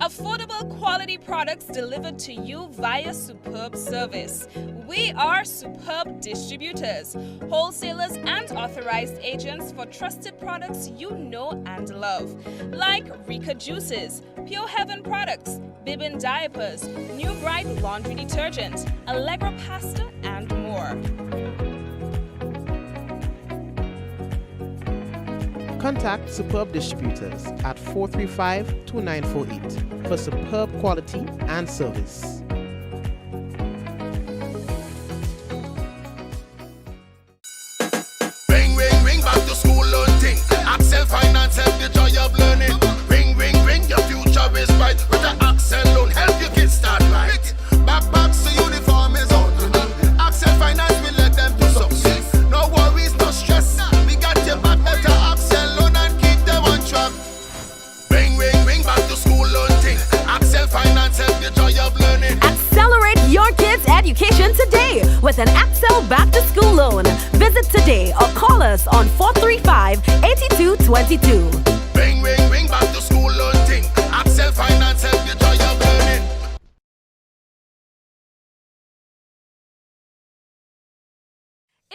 Affordable quality products delivered to you via superb service. We are Superb Distributors, wholesalers and authorized agents for trusted products you know and love, like Rika Juices, Pure Heaven products, Bibbin diapers, New Bright laundry detergent, Allegra pasta, and more. Contact Superb Distributors at 435-2948 for superb quality and service. Ring, ring, ring, back to school loan thing. Accel Finance help the joy of learning. Ring, ring, ring, your future is bright. With the Accel loan help your kids start right. Backpacks to uniform is on. Accel Finance will let them do success. No worries, no stress. We got your back at the Accel loan and keep them on track. Ring, ring, ring, back to school loan thing. Accel Finance help the joy of learning. Accelerate your kids' education today with an Accel Back to School loan. Visit today or call us on 435-8222. Ring, ring, ring, back to school loan thing. Accel Finance help the joy of learning.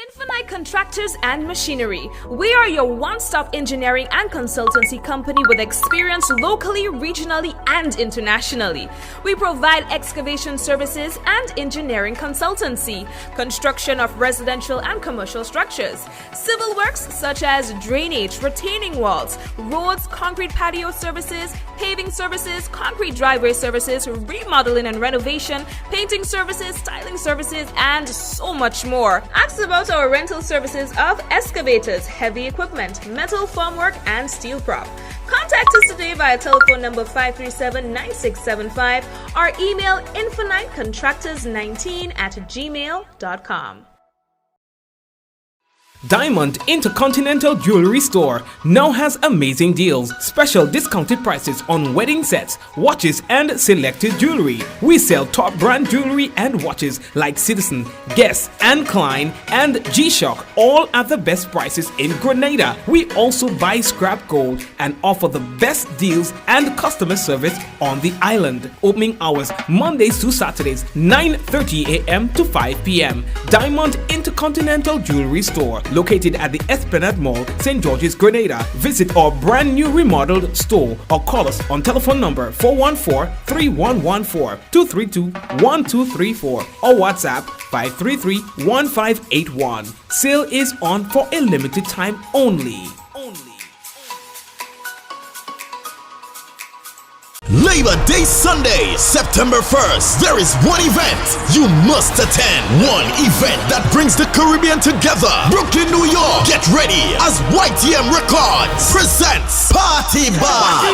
Infinite Contractors and Machinery. We are your one-stop engineering and consultancy company with experience locally, regionally, and internationally. We provide excavation services and engineering consultancy, construction of residential and commercial structures, civil works such as drainage, retaining walls, roads, concrete patio services, paving services, concrete driveway services, remodeling and renovation, painting services, styling services, and so much more. Ask about our rental services of excavators, heavy equipment, metal formwork, and steel prop. Contact us today via telephone number 537-9675 or email infinitecontractors19@gmail.com. Diamond Intercontinental Jewelry Store now has amazing deals, special discounted prices on wedding sets, watches, and selected jewelry. We sell top brand jewelry and watches like Citizen, Guess, and Klein, and G-Shock, all at the best prices in Grenada. We also buy scrap gold and offer the best deals and customer service on the island. Opening hours Mondays to Saturdays, 9:30 a.m. to 5 p.m. Diamond Intercontinental Jewelry Store, located at the Esplanade Mall, St. George's, Grenada. Visit our brand new remodeled store or call us on telephone number 414-3114, 232-1234 or WhatsApp 533-1581. Sale is on for a limited time only. Labor Day Sunday, September 1st. There is one event you must attend. One event that brings the Caribbean together. Brooklyn, New York. Get ready as YTM Records presents Party Bar.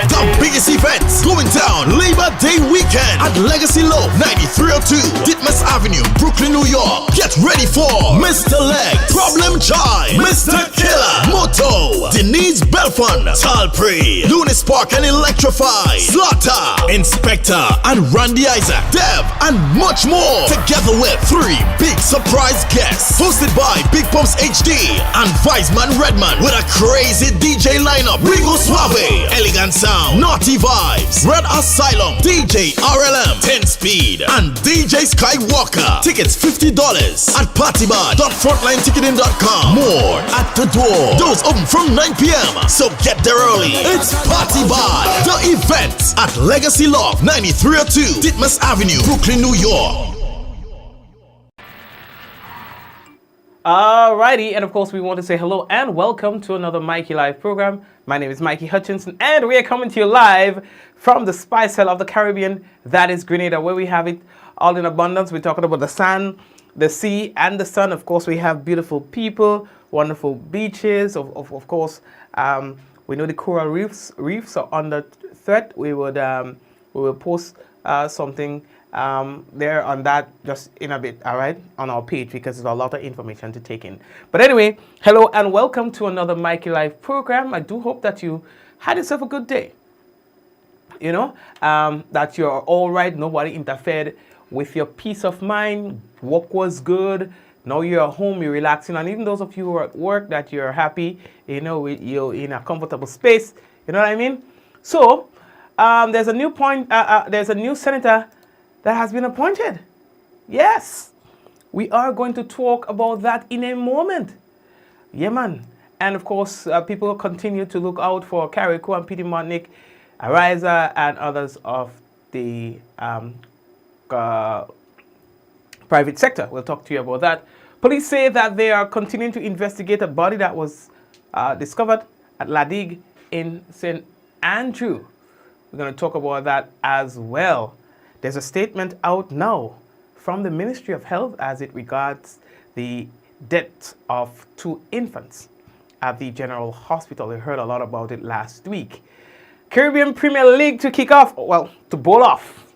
The biggest events going down Labor Day weekend at Legacy Low, 9302 Ditmas Avenue, Brooklyn, New York. Get ready for Mr. Leg, Problem Child, Mr. Killer, Moto, Denise Belfon, Talprey, Lunis Park and Electrify, Slaughter, Inspector, and Randy Isaac, Dev, and much more. Together with 3 big surprise guests. Hosted by Big Pumps HD and Viceman Redman with a crazy DJ lineup. Rigo Suave, Elegant Sound, Naughty Vibes, events. Red Asylum, DJ RLM, 10 Speed, and DJ Skywalker. Tickets $50 at partybar.frontlineticketing.com. More at the door. Doors open from 9 p.m. So get there early. It's Party Bar. The event at Legacy Loft, 9302 Titmus Avenue, Brooklyn, New York. Alrighty, and of course we want to say hello and welcome to another Mikey Live program. My name is Mikey Hutchinson, and we are coming to you live from the Spice Hell of the Caribbean, that is Grenada, where we have it all in abundance. We're talking about the sand, the sea, and the sun. Of course, we have beautiful people, wonderful beaches. Of course, we know the coral reefs are under threat. We will post something there on that just in a bit, all right, on our page, because there's a lot of information to take in. But anyway, hello and welcome to another Mikey Live program. I do hope that you had yourself a good day. You know, that you're all right. Nobody interfered with your peace of mind. Work was good. Now you're at home, you're relaxing, and even those of you who are at work, that you're happy. You know, you're in a comfortable space. You know what I mean? So there's a new there's a new senator that has been appointed. Yes, we are going to talk about that in a moment. Yeah, man. And of course, people continue to look out for Carrico and Peter Martinique, Ariza, and others of the private sector. We'll talk to you about that. Police say that they are continuing to investigate a body that was discovered at Ladig in St. Andrew. We're going to talk about that as well. There's a statement out now from the Ministry of Health as it regards the death of 2 infants at the General Hospital. We heard a lot about it last week. Caribbean Premier League to kick off, well, to bowl off.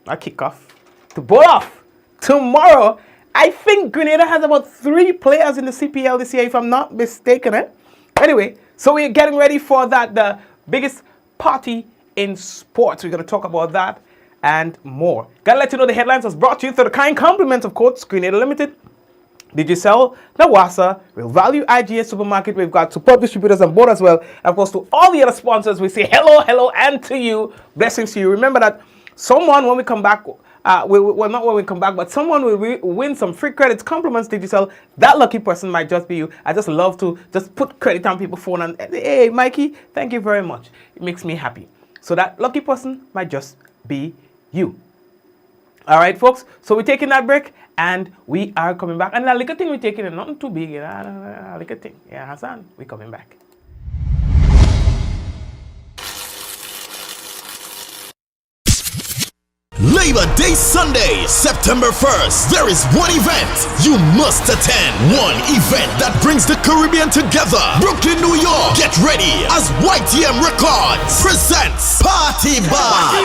Not kick off, to bowl off tomorrow. I think Grenada has about 3 players in the CPL this year, if I'm not mistaken. Anyway, so we're getting ready for that, the biggest party in sports. We're going to talk about that and more. Gotta let you know the headlines was brought to you through the kind compliments of Courts Grenada Limited, Digicel, Nawasa, Real Value, IGA Supermarket. We've got support distributors on board as well. And of course, to all the other sponsors, we say hello, and to you. Blessings to you. Remember that someone, when we come back, not when we come back, but someone will win some free credits, compliments, Digicel. That lucky person might just be you. I just love to just put credit on people's phone and, hey, Mikey, thank you very much. It makes me happy. So that lucky person might just be you. All right, folks. So we're taking that break and we are coming back. And that little thing we're taking is nothing too big. A little thing. Yeah, Hassan, we're coming back. Labor Day Sunday, September 1st. There is one event you must attend. One event that brings the Caribbean together. Brooklyn, New York. Get ready as YTM Records presents Party Bar.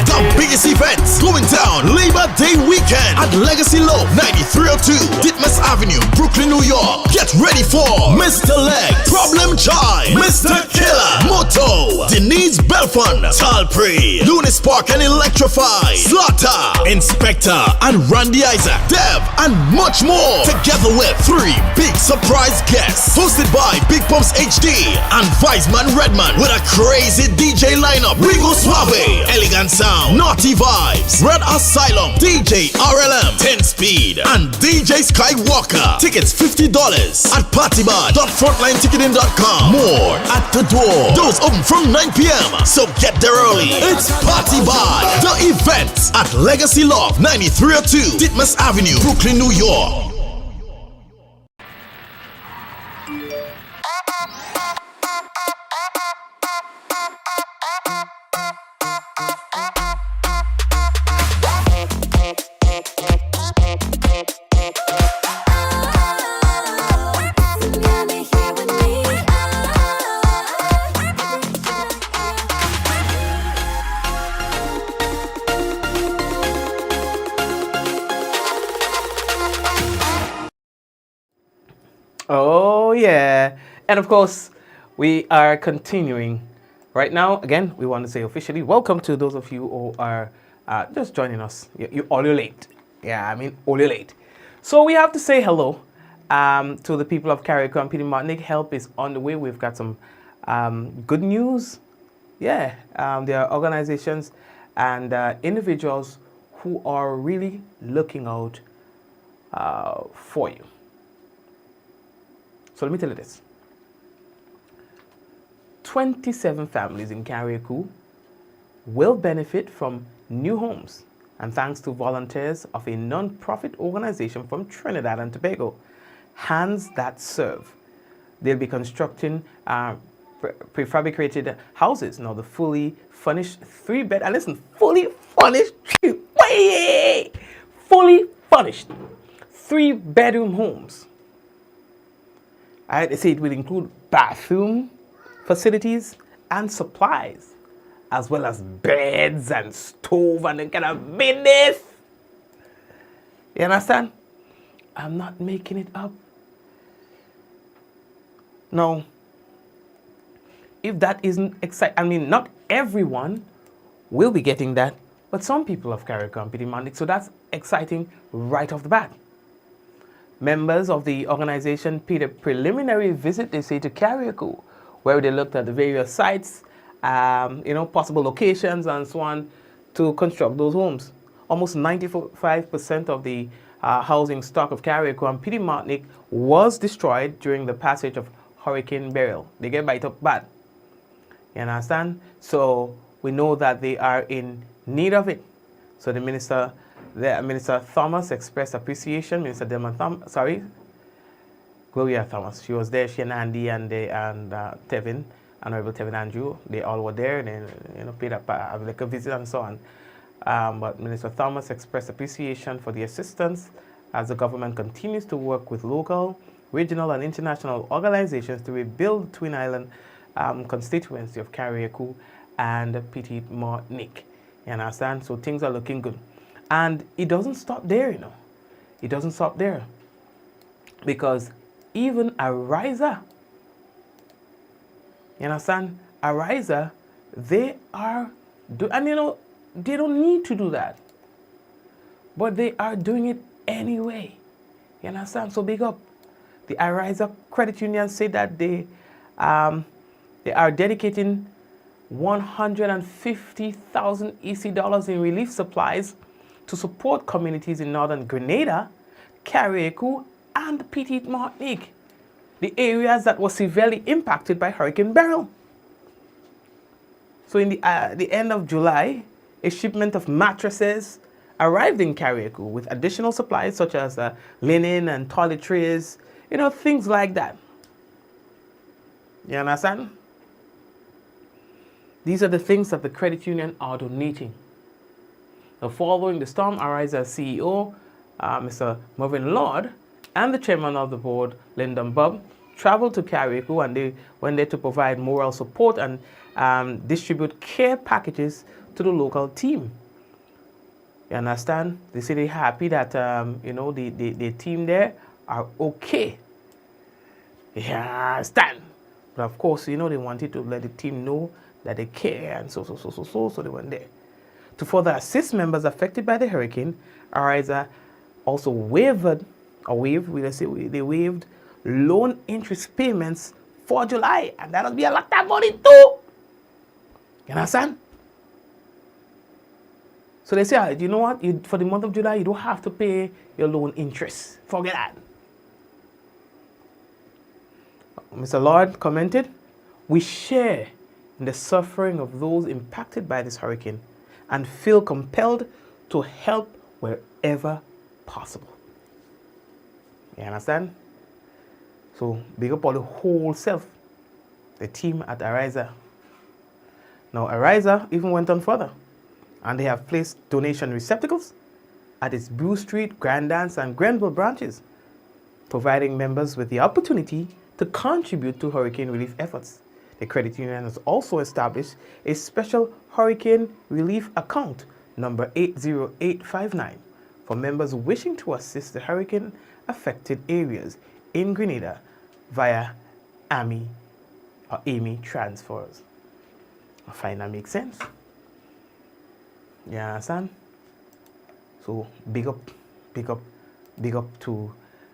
The biggest events going down Labor Day weekend at Legacy Low, 9302 Titmus Avenue, Brooklyn, New York. Get ready for Mr. Leg, Problem Child, Mr. Killer, Moto, Denise Belfon, Talprey, Lunis Park and Electrify, Slaughter, Inspector, and Randy Isaac, Dev, and much more. Together with 3 big surprise guests. Hosted by Big Pumps HD and Viceman Redman with a crazy DJ lineup. Rigo Suave, Elegant Sound, Naughty Vibes, Red Asylum, DJ RLM, 10 Speed, and DJ Skywalker. Tickets $50 at partybar.frontlineticketing.com. More at the door. Doors open from 9 p.m. So get there early. It's Party Bar. The event at Legacy Loft, 9302 Titmus Avenue, Brooklyn, New York. Oh, yeah. And of course, we are continuing right now. Again, we want to say officially welcome to those of you who are just joining us. You're all late. Yeah, I mean, all late. So we have to say hello to the people of Carrico and Peter Martinique. Help is on the way. We've got some Good news, yeah, there are organizations and individuals who are really looking out for you. So let me tell you this. 27 families in Carriacou will benefit from new homes, and thanks to volunteers of a non-profit organization from Trinidad and Tobago, Hands That Serve. They'll be constructing prefabricated houses. Now, the fully furnished 3-bed, and listen, fully furnished 3-bedroom homes. They say it will include bathroom facilities and supplies, as well as beds and stove and the kind of business. You understand? I'm not making it up. Now, if that isn't exciting, I mean, not everyone will be getting that, but some people have carried company money, so that's exciting right off the bat. Members of the organization paid a preliminary visit, they say, to Carriacou, where they looked at the various sites, possible locations and so on to construct those homes. Almost 95% of the housing stock of Carriacou and Petite Martinique was destroyed during the passage of Hurricane Beryl. They get bite up bad. You understand? So we know that they are in need of it. So the Minister Thomas expressed appreciation. Gloria Thomas. She was there. She and Andy and Tevin, Honorable Tevin Andrew. They all were there. They paid up like a visit and so on. But Minister Thomas expressed appreciation for the assistance as the government continues to work with local, regional, and international organizations to rebuild Twin Island constituency of Carriacou and Petite Martinique. You understand? So things are looking good. And it doesn't stop there, It doesn't stop there. Because even Ariza, you understand? Ariza, they are, they don't need to do that. But they are doing it anyway. You understand? So big up. The Ariza Credit Union said that they are dedicating 150,000 EC dollars in relief supplies to support communities in northern Grenada, Carriacou, and Petite Martinique, the areas that were severely impacted by Hurricane Beryl. So in the end of July, a shipment of mattresses arrived in Carriacou with additional supplies such as linen and toiletries, things like that. You understand? These are the things that the credit union are donating. Now, following the storm, Ariza CEO, Mr. Mervyn Lord, and the chairman of the board, Lyndon Bubb, traveled to Carriacou, and they went there to provide moral support and distribute care packages to the local team. You understand? They say they're happy that the team there are okay. Yeah, understand? But of course, they wanted to let the team know that they care, and so they went there. To further assist members affected by the hurricane, Ariza also waived loan interest payments for July, and that'll be a lot of money too. You understand? So they say, you know what? For the month of July, you don't have to pay your loan interest. Forget that. Mr. Lord commented, "We share in the suffering of those impacted by this hurricane and feel compelled to help wherever possible." You understand? So big up all the whole self, the team at Ariza. Now Ariza even went on further, and they have placed donation receptacles at its Brew Street, Grand Dance, and Grenville branches, providing members with the opportunity to contribute to hurricane relief efforts. The credit union has also established a special hurricane relief account, number 80859, for members wishing to assist the hurricane-affected areas in Grenada via AMI transfers. I find that makes sense. You understand? So big up to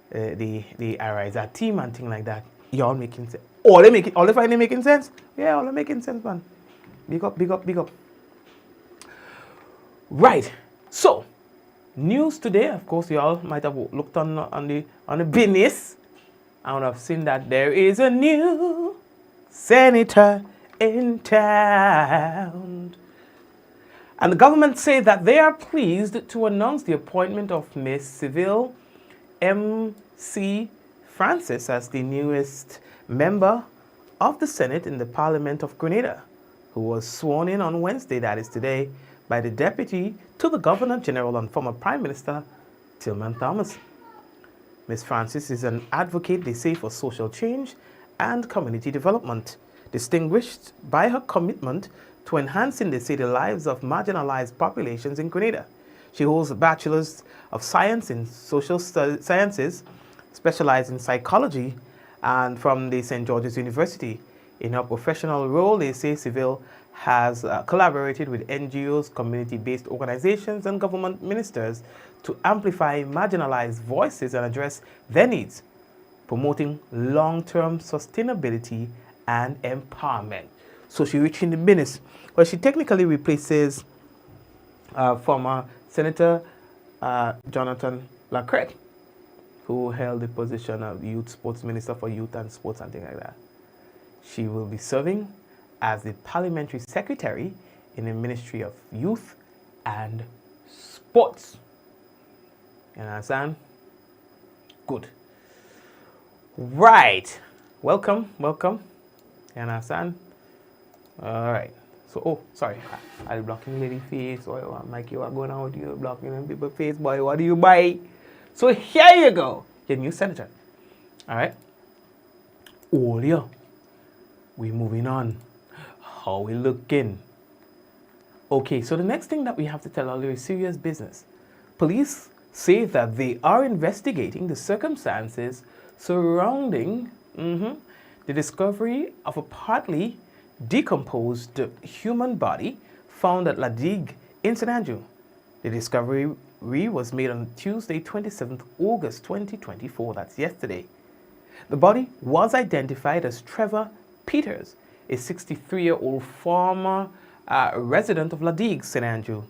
the Ariza team and things like that. Y'all making All they finally making sense? Yeah, all they making sense, man. Big up, big up, big up. Right. So, news today, of course, you all might have looked on the business and have seen that there is a new senator in town. And the government say that they are pleased to announce the appointment of Miss Civil M.C. Francis as the newest member of the Senate in the Parliament of Grenada, who was sworn in on Wednesday, that is today, by the Deputy to the Governor General and former Prime Minister Tillman Thomas. Ms. Francis is an advocate, they say, for social change and community development, distinguished by her commitment to enhancing, they say, the lives of marginalized populations in Grenada. She holds a Bachelor's of Science in Social Sciences, specialized in psychology, and from the St. George's University. In her professional role, they say Civil has collaborated with NGOs, community-based organizations, and government ministers to amplify marginalized voices and address their needs, promoting long-term sustainability and empowerment. So she reached in the business. Well, she technically replaces former Senator Jonathan Lacrette, who held the position of Youth Sports Minister for Youth and Sports and things like that. She will be serving as the Parliamentary Secretary in the Ministry of Youth and Sports. You understand? Good. Right. Welcome. You understand? All right. So, oh, sorry. I'll blocking lady face. Oh, Mikey, what going on with you? Blocking them people face, boy. What do you buy? So here you go. Your new senator. All right. Oh, yeah. We moving on. How we looking? Okay, so the next thing that we have to tell all is serious business. Police say that they are investigating the circumstances surrounding the discovery of a partly decomposed human body found at La Digue in St. Andrew. The discovery was made on Tuesday, 27th August 2024. That's yesterday. The body was identified as Trevor Peters, a 63-year-old former resident of La Digue, St. Andrew.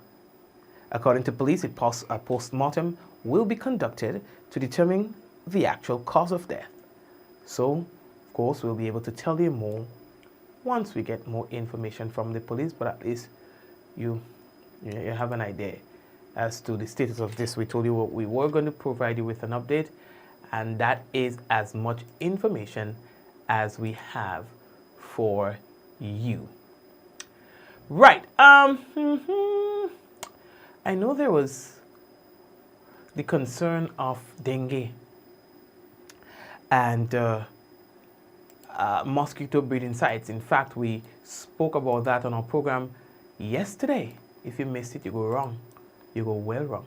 According to police, a post-mortem will be conducted to determine the actual cause of death. So, of course, we'll be able to tell you more once we get more information from the police, but at least you have an idea as to the status of this. We told you what we were going to provide you with an update, and that is as much information as we have for you. Right. I know there was the concern of dengue and mosquito breeding sites. In fact, we spoke about that on our program yesterday. If you missed it, you go wrong. You go well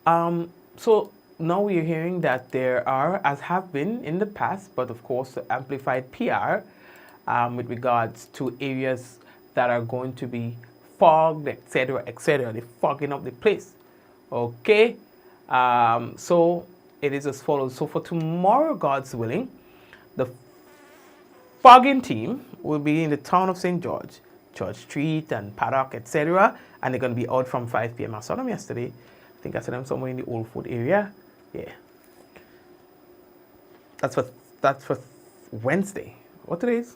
wrong. So now we are hearing that there are, as have been in the past, but of course amplified PR with regards to areas that are going to be fogged, etc., etc. They're fogging up the place. Okay. So it is as follows. So for tomorrow, God's willing, the fogging team will be in the town of St. George, Church Street and Paddock, etc. And they're going to be out from 5 p.m. I saw them yesterday. I think I saw them somewhere in the Old Food area. Yeah. That's for Wednesday. What today is?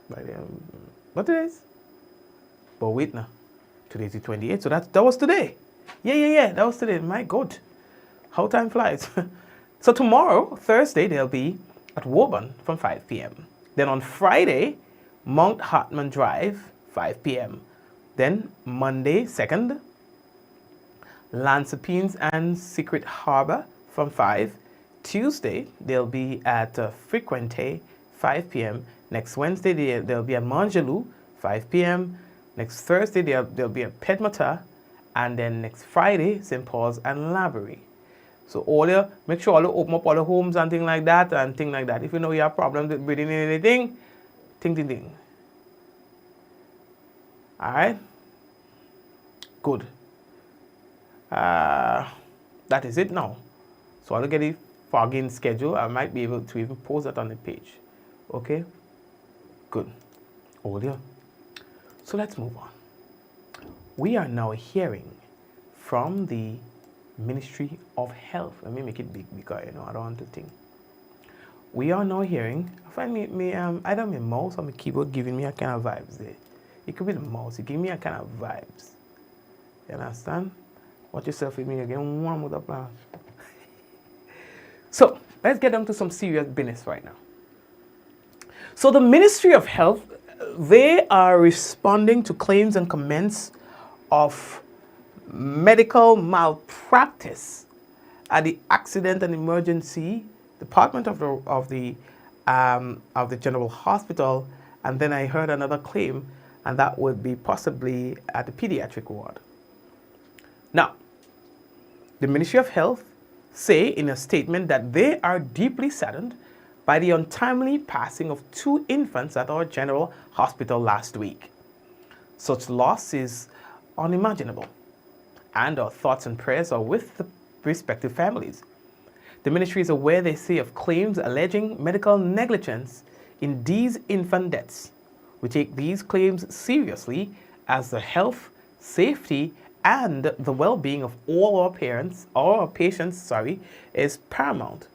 What today is? But wait now. Today's the 28th. So that was today. Yeah. That was today. My God. How time flies. So tomorrow, Thursday, they'll be at Woburn from 5 p.m. Then on Friday, Mount Hartman Drive, 5 p.m. Then Monday, 2nd, Lansepines and Secret Harbor from 5. Tuesday, they'll be at Frequente, 5 p.m. Next Wednesday, they'll be at Manjaloo, 5 p.m. Next Thursday, they'll be at Pedmata. And then next Friday, St. Paul's and Laborie. So make sure all you open up all the homes and things like that If you know you have problems with breathing in anything, ting. All right. Good. That is it now. So I'll get the fogging schedule. I might be able to even post that on the page. Okay? Good. Hold here. So let's move on. We are now hearing from the Ministry of Health. Let me make it big because I don't want to think. We are now hearing. I find either my mouse or my keyboard giving me a kind of vibes there. It could be the mouse. It gives me a kind of vibes. You understand? Watch yourself with me again. One more plan. So let's get down to some serious business right now. So the Ministry of Health, they are responding to claims and comments of medical malpractice at the Accident and Emergency Department of the General Hospital, and then I heard another claim, and that would be possibly at the pediatric ward. Now, the Ministry of Health say in a statement that they are deeply saddened by the untimely passing of 2 infants at our General Hospital last week. Such loss is unimaginable, and our thoughts and prayers are with the respective families. The ministry is aware, they say, of claims alleging medical negligence in these infant deaths. We take these claims seriously as the health, safety, and the well-being of all our patients, is paramount.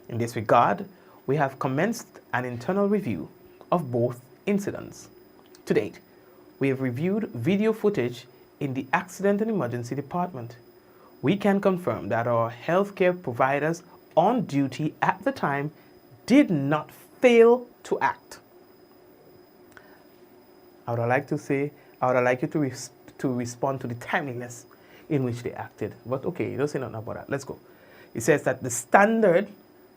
In this regard, we have commenced an internal review of both incidents. To date, we have reviewed video footage in the Accident and Emergency Department. We can confirm that our healthcare providers on duty at the time did not fail to act. I would like you to respond to the timeliness in which they acted. But okay, you don't say nothing about that. Let's go. It says that the standard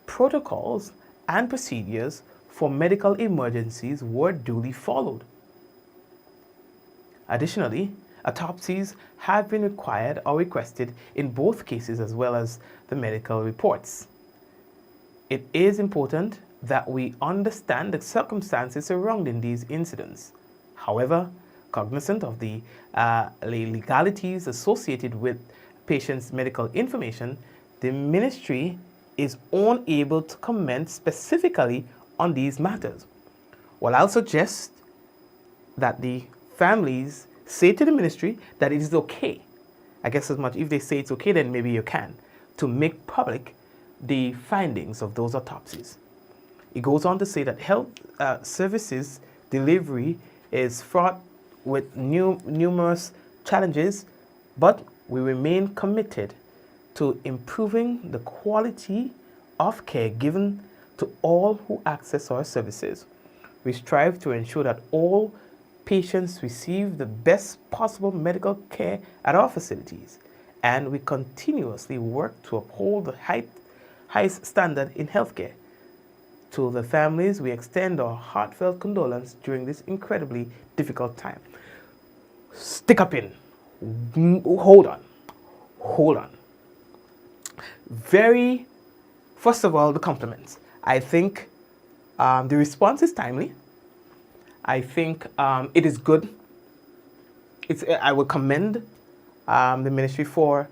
protocols and procedures for medical emergencies were duly followed. Additionally, autopsies have been required or requested in both cases as well as the medical reports. It is important that we understand the circumstances surrounding these incidents. However, cognizant of the legalities associated with patients' medical information, the ministry is unable to comment specifically on these matters. Well, I'll suggest that the families say to the ministry that it is okay. I guess as much if they say it's okay, then maybe you can, to make public the findings of those autopsies. It goes on to say that health services delivery is fraught with numerous challenges, but we remain committed to improving the quality of care given to all who access our services. We strive to ensure that all patients receive the best possible medical care at our facilities, and we continuously work to uphold the highest standard in healthcare. To the families, we extend our heartfelt condolence during this incredibly difficult time. Stick up in. Hold on. First of all, the compliments. I think the response is timely. I think it is good. I would commend the ministry for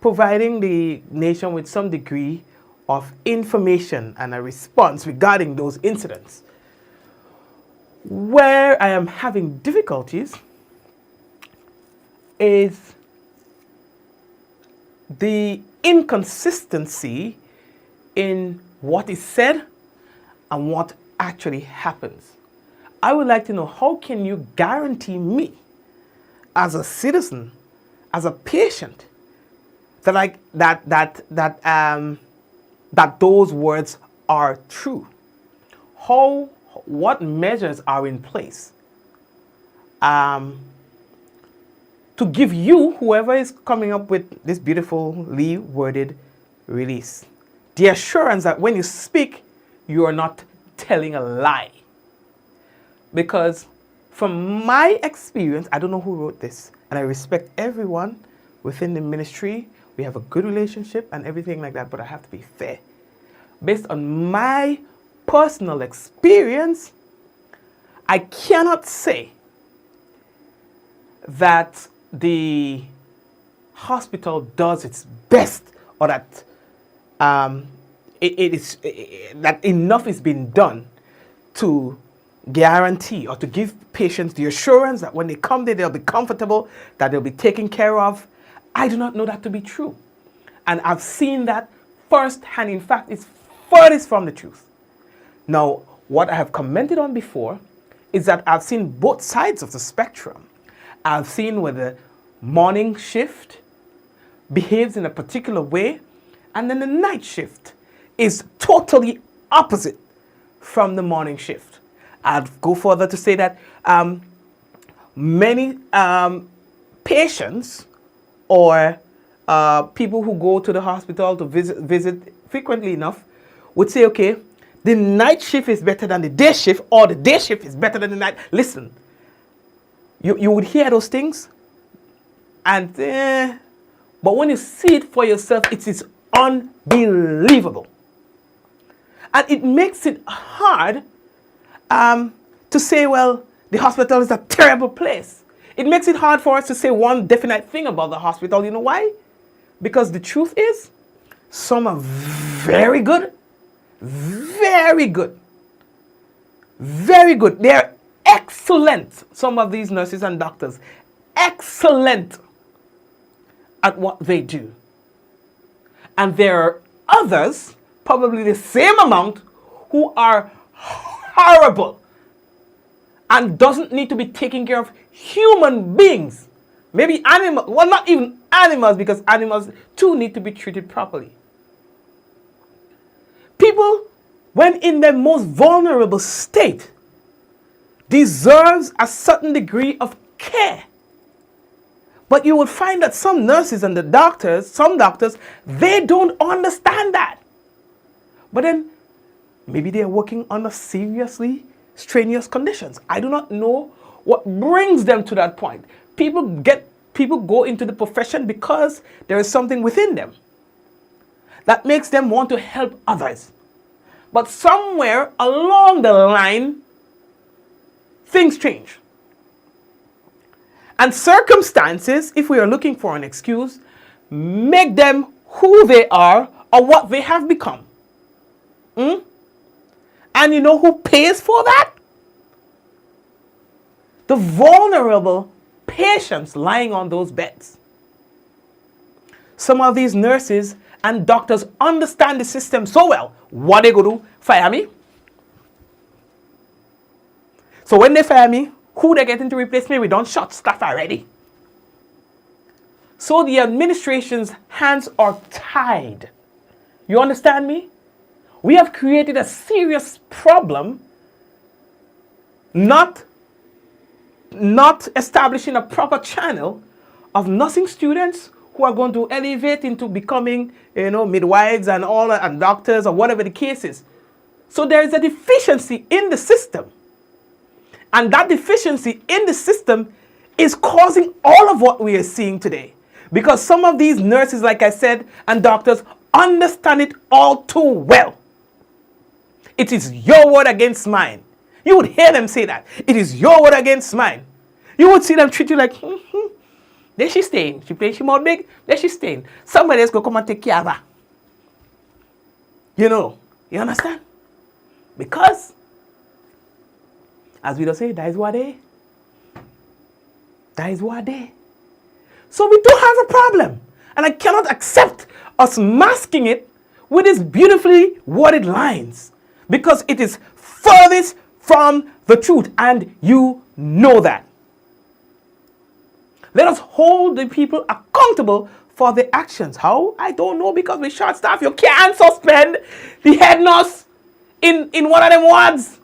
providing the nation with some degree of information and a response regarding those incidents. Where I am having difficulties is the inconsistency in what is said and what actually happens. I would like to know, how can you guarantee me as a citizen, as a patient, that those words are true? What measures are in place to give you, whoever is coming up with this beautifully worded release, the assurance that when you speak, you are not telling a lie? Because from my experience, I don't know who wrote this, and I respect everyone within the ministry. We have a good relationship and everything like that, but I have to be fair. Based on my personal experience, I cannot say that the hospital does its best, or that that enough is being done to guarantee or to give patients the assurance that when they come there, they'll be comfortable, that they'll be taken care of. I do not know that to be true. And I've seen that firsthand. In fact, it's furthest from the truth. Now, what I have commented on before is that I've seen both sides of the spectrum. I've seen where the morning shift behaves in a particular way, and then the night shift is totally opposite from the morning shift. I'd go further to say that many patients or people who go to the hospital to visit frequently enough would say, okay, the night shift is better than the day shift, or the day shift is better than the night. Listen, you would hear those things, and but when you see it for yourself, it is unbelievable. And it makes it hard to say, well, the hospital is a terrible place. It makes it hard for us to say one definite thing about the hospital. You know why? Because the truth is, some are very good, very good, very good. They're excellent, some of these nurses and doctors, excellent at what they do. And there are others, probably the same amount, who are horrible and doesn't need to be taking care of human beings. Maybe animals, well, not even animals, because animals too need to be treated properly. People, when in their most vulnerable state, deserves a certain degree of care. But you will find that some nurses and some doctors, they don't understand that. But then, maybe they are working under seriously strenuous conditions. I do not know what brings them to that point. People go into the profession because there is something within them that makes them want to help others. But somewhere along the line, things change. And circumstances, if we are looking for an excuse, make them who they are or what they have become. And you know who pays for that? The vulnerable patients lying on those beds. Some of these nurses and doctors understand the system so well. What they go do? Fire me. So when they fire me, who they getting to replace me? We don't short staff already. So the administration's hands are tied. You understand me? We have created a serious problem, not establishing a proper channel of nursing students who are going to elevate into becoming, midwives and all and doctors or whatever the case is. So there is a deficiency in the system. And that deficiency in the system is causing all of what we are seeing today. Because some of these nurses, like I said, and doctors understand it all too well. It is your word against mine. You would hear them say that. It is your word against mine. You would see them treat you like, there she's staying. She playing, she more big, there she's staying. Somebody else go come and take care of her. You understand? Because, as we don't say, that is what they. That is what they. So we do have a problem. And I cannot accept us masking it with these beautifully worded lines. Because it is furthest from the truth. And you know that. Let us hold the people accountable for their actions. How? I don't know, because we short staff. You can't suspend the head nurse in one of them wards.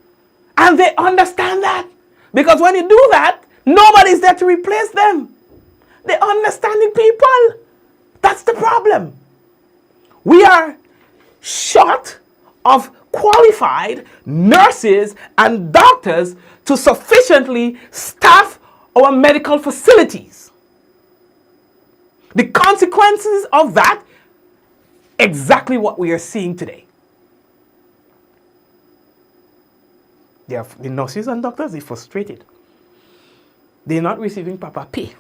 And they understand that. Because when you do that, nobody's there to replace them. They understand the people. That's the problem. We are short of qualified nurses and doctors to sufficiently staff our medical facilities. The consequences of that, exactly what we are seeing today. The nurses and doctors are frustrated. They're not receiving proper pay.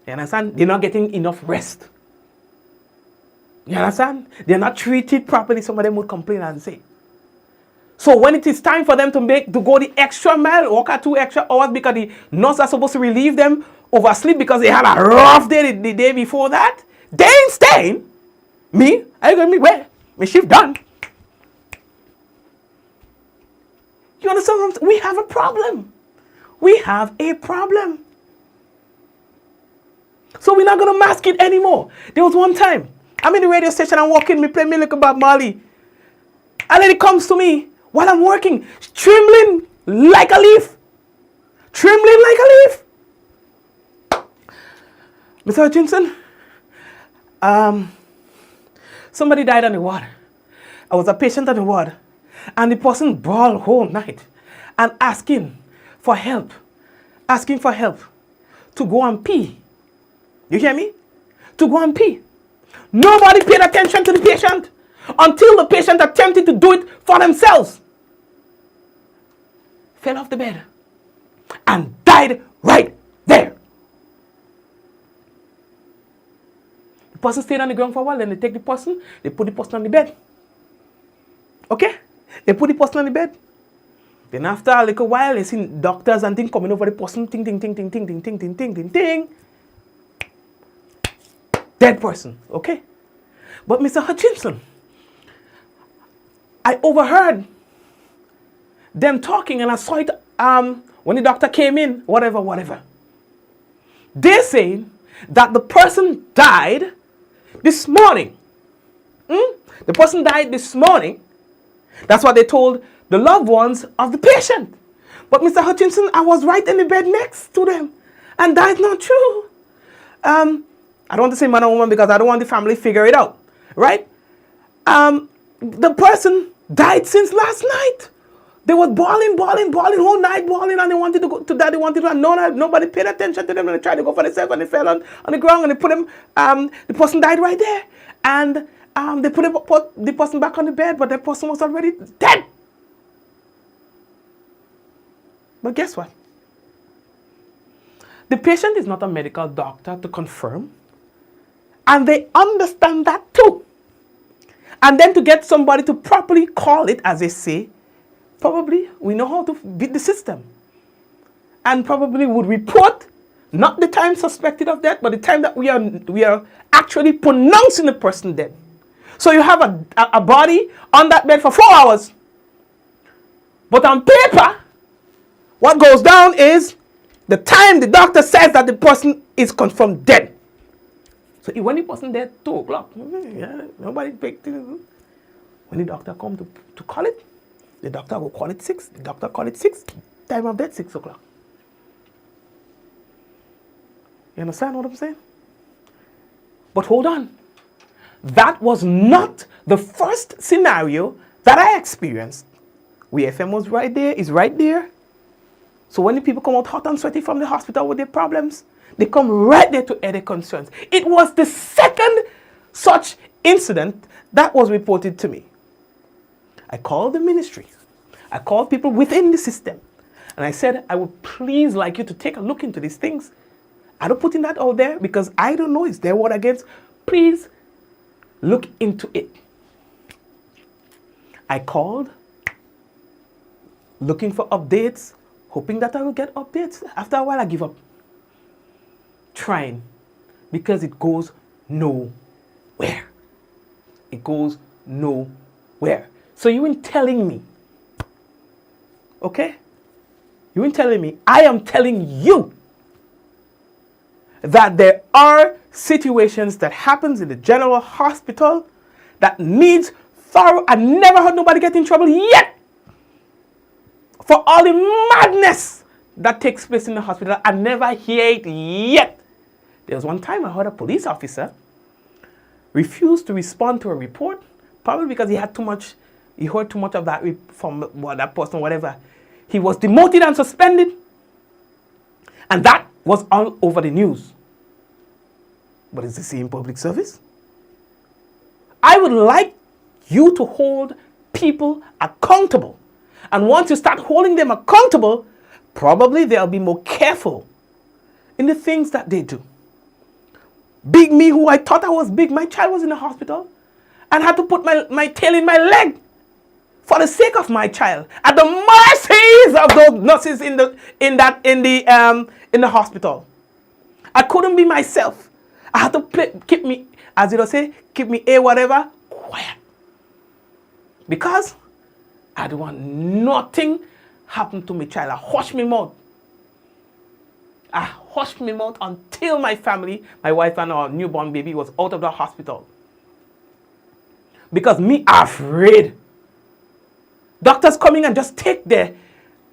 You understand? They're not getting enough rest. You understand? They're not treated properly. Some of them would complain and say. So when it is time for them to go the extra mile, walk out 2 extra hours because the nurse are supposed to relieve them, oversleep because they had a rough day the day before that, they ain't staying. Me, I going to be where? My shift done. You understand what I'm saying? We have a problem. We have a problem. So we're not going to mask it anymore. There was one time, I'm in the radio station, I'm walking, me play me like about Marley. A lady comes to me while I'm working, trembling like a leaf. Trembling like a leaf. Mr. Hutchinson, somebody died on the ward. I was a patient on the ward. And the person bawled whole night and asking for help to go and pee. You hear me? To go and pee. Nobody paid attention to the patient until the patient attempted to do it for themselves. Fell off the bed and died right there. The person stayed on the ground for a while, then they take the person, they put the person on the bed. Okay? They put the person on the bed. Then after a little while, they see doctors and things coming over the person. Ting, ting, ting, ting, ting, ting, ting, ting, ting, ting, ting. Dead person. Okay? But Mr. Hutchinson, I overheard them talking and I saw it when the doctor came in, whatever. They're saying that the person died this morning. The person died this morning. That's what they told the loved ones of the patient. But Mr. Hutchinson, I was right in the bed next to them. And that's not true. I don't want to say man or woman because I don't want the family to figure it out. Right? The person died since last night. They was bawling whole night, bawling, and they wanted to go to that. They wanted to, and nobody paid attention to them, and they tried to go for themselves, and they fell on the ground, and they put him, the person died right there. And they put the person back on the bed, but the person was already dead. But guess what? The patient is not a medical doctor to confirm. And they understand that too. And then to get somebody to properly call it, as they say, probably we know how to beat the system. And probably would report not the time suspected of death, but the time that we are actually pronouncing the person dead. So you have a body on that bed for 4 hours. But on paper, what goes down is the time the doctor says that the person is confirmed dead. So when the person dead, 2 o'clock, nobody picked it. When the doctor come to call it, the doctor will call it 6. The doctor call it 6. Time of death, 6 o'clock. You understand what I'm saying? But hold on. That was not the first scenario that I experienced. FM was right there, is right there. So when the people come out hot and sweaty from the hospital with their problems, they come right there to air their concerns. It was the second such incident that was reported to me. I called the ministry. I called people within the system. And I said, I would please like you to take a look into these things. I don't put that out there because I don't know it's their word against. Please look into it. I called, looking for updates, hoping that I will get updates. After a while, I give up. Trying. Because it goes nowhere. It goes nowhere. So you ain't telling me, okay? You ain't telling me, I am telling you that there are situations that happens in the general hospital that needs thorough. I never heard nobody get in trouble yet for all the madness that takes place in the hospital. I never hear it yet. There was one time I heard a police officer refused to respond to a report, probably because he heard too much of that from that person, whatever. He was demoted and suspended. And that was all over the news. But it's the same public service. I would like you to hold people accountable. And once you start holding them accountable, probably they'll be more careful in the things that they do. Big me, who I thought I was big, my child was in the hospital and had to put my tail in my leg for the sake of my child, at the mercies of those nurses in the hospital. I couldn't be myself. I had to keep me, as you say, keep me whatever, quiet. Because I don't want nothing happen to my child. I hush my mouth. I hushed my mouth until my family, my wife and our newborn baby was out of the hospital. Because me afraid. Doctors coming and just take there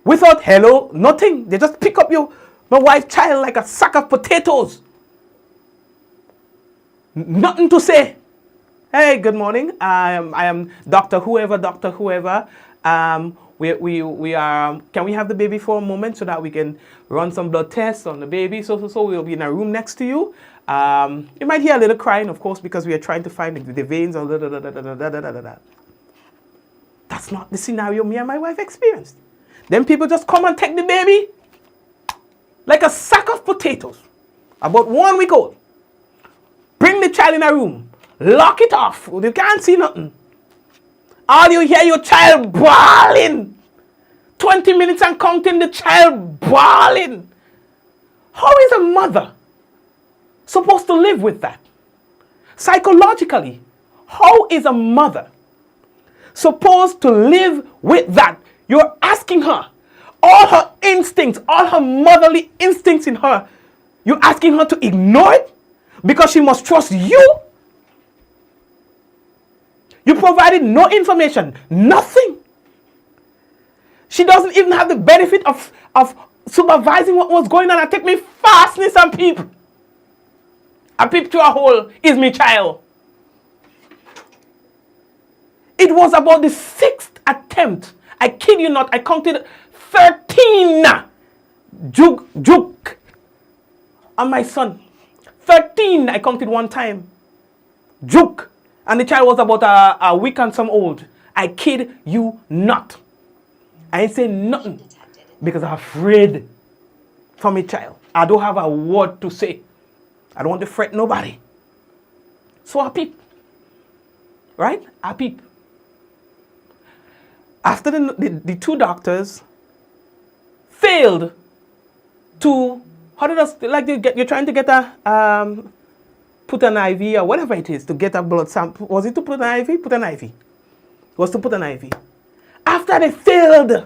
without hello, nothing. They just pick up my wife's child like a sack of potatoes. Nothing to say. Hey, good morning. I am Dr. Whoever. We are. Can we have the baby for a moment so that we can run some blood tests on the baby? So we'll be in a room next to you. You might hear a little crying, of course, because we are trying to find the veins or da. That's not the scenario me and my wife experienced. Then people just come and take the baby like a sack of potatoes, about 1 week old. Bring the child in a room, lock it off. You can't see nothing. All you hear your child bawling. 20 minutes and counting, the child bawling. How is a mother supposed to live with that? Psychologically, how is a mother supposed to live with that? You're asking her, all her instincts, all her motherly instincts in her, you're asking her to ignore it because she must trust you? You provided no information, nothing. She doesn't even have the benefit of supervising what was going on. I take me fastness and peep. I peep through a hole, is me child. It was about the 6th attempt. I kid you not, I counted 13 juke on my son. 13 I counted one time. Juke. And the child was about a week and some old. I kid you not. I ain't say nothing because I'm afraid for my child. I don't have a word to say. I don't want to fret nobody. So I peep. Right? I peep. After the 2 doctors failed to, how did us, like you're trying to get a, put an IV or whatever it is to get a blood sample. Was it to put an IV? Put an IV. It was to put an IV. After they failed,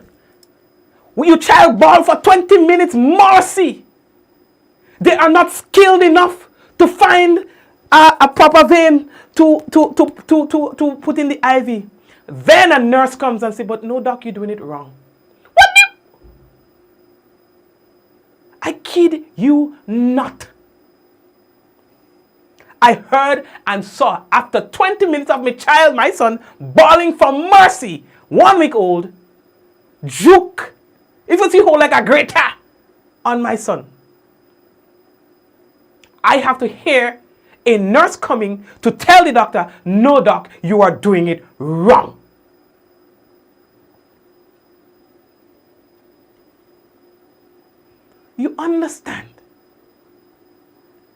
your child bawled for 20 minutes, mercy. They are not skilled enough to find a proper vein to put in the IV. Then a nurse comes and says, but no, doc, you're doing it wrong. What do you? I kid you not. I heard and saw after 20 minutes of my son, bawling for mercy, 1 week old, juke, if you see hold like a grater on my son. I have to hear a nurse coming to tell the doctor, no, doc, you are doing it wrong. You understand?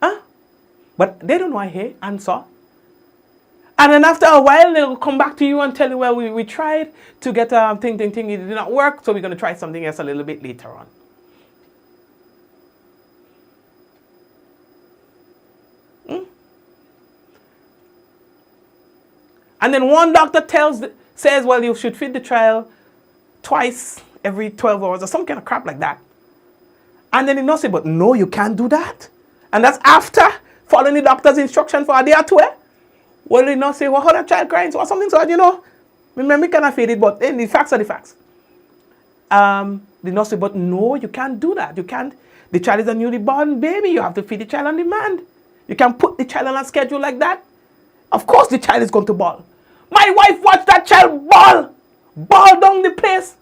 Huh? But they don't know I hear and saw. And then after a while, they'll come back to you and tell you, well, we tried to get a thing, it did not work, so we're going to try something else a little bit later on. And then one doctor says, well, you should feed the child twice every 12 hours or some kind of crap like that. And then the nurse said, but no, you can't do that. And that's after following the doctor's instruction for a day or two. Well, the nurse say, well, how that child crying or something, so you know, we cannot feed it, but then the facts are the facts. The nurse said, but no, you can't do that. You can't. The child is a newly born baby. You have to feed the child on demand. You can't put the child on a schedule like that. Of course the child is going to bawl. My wife watched that child bawl down the place.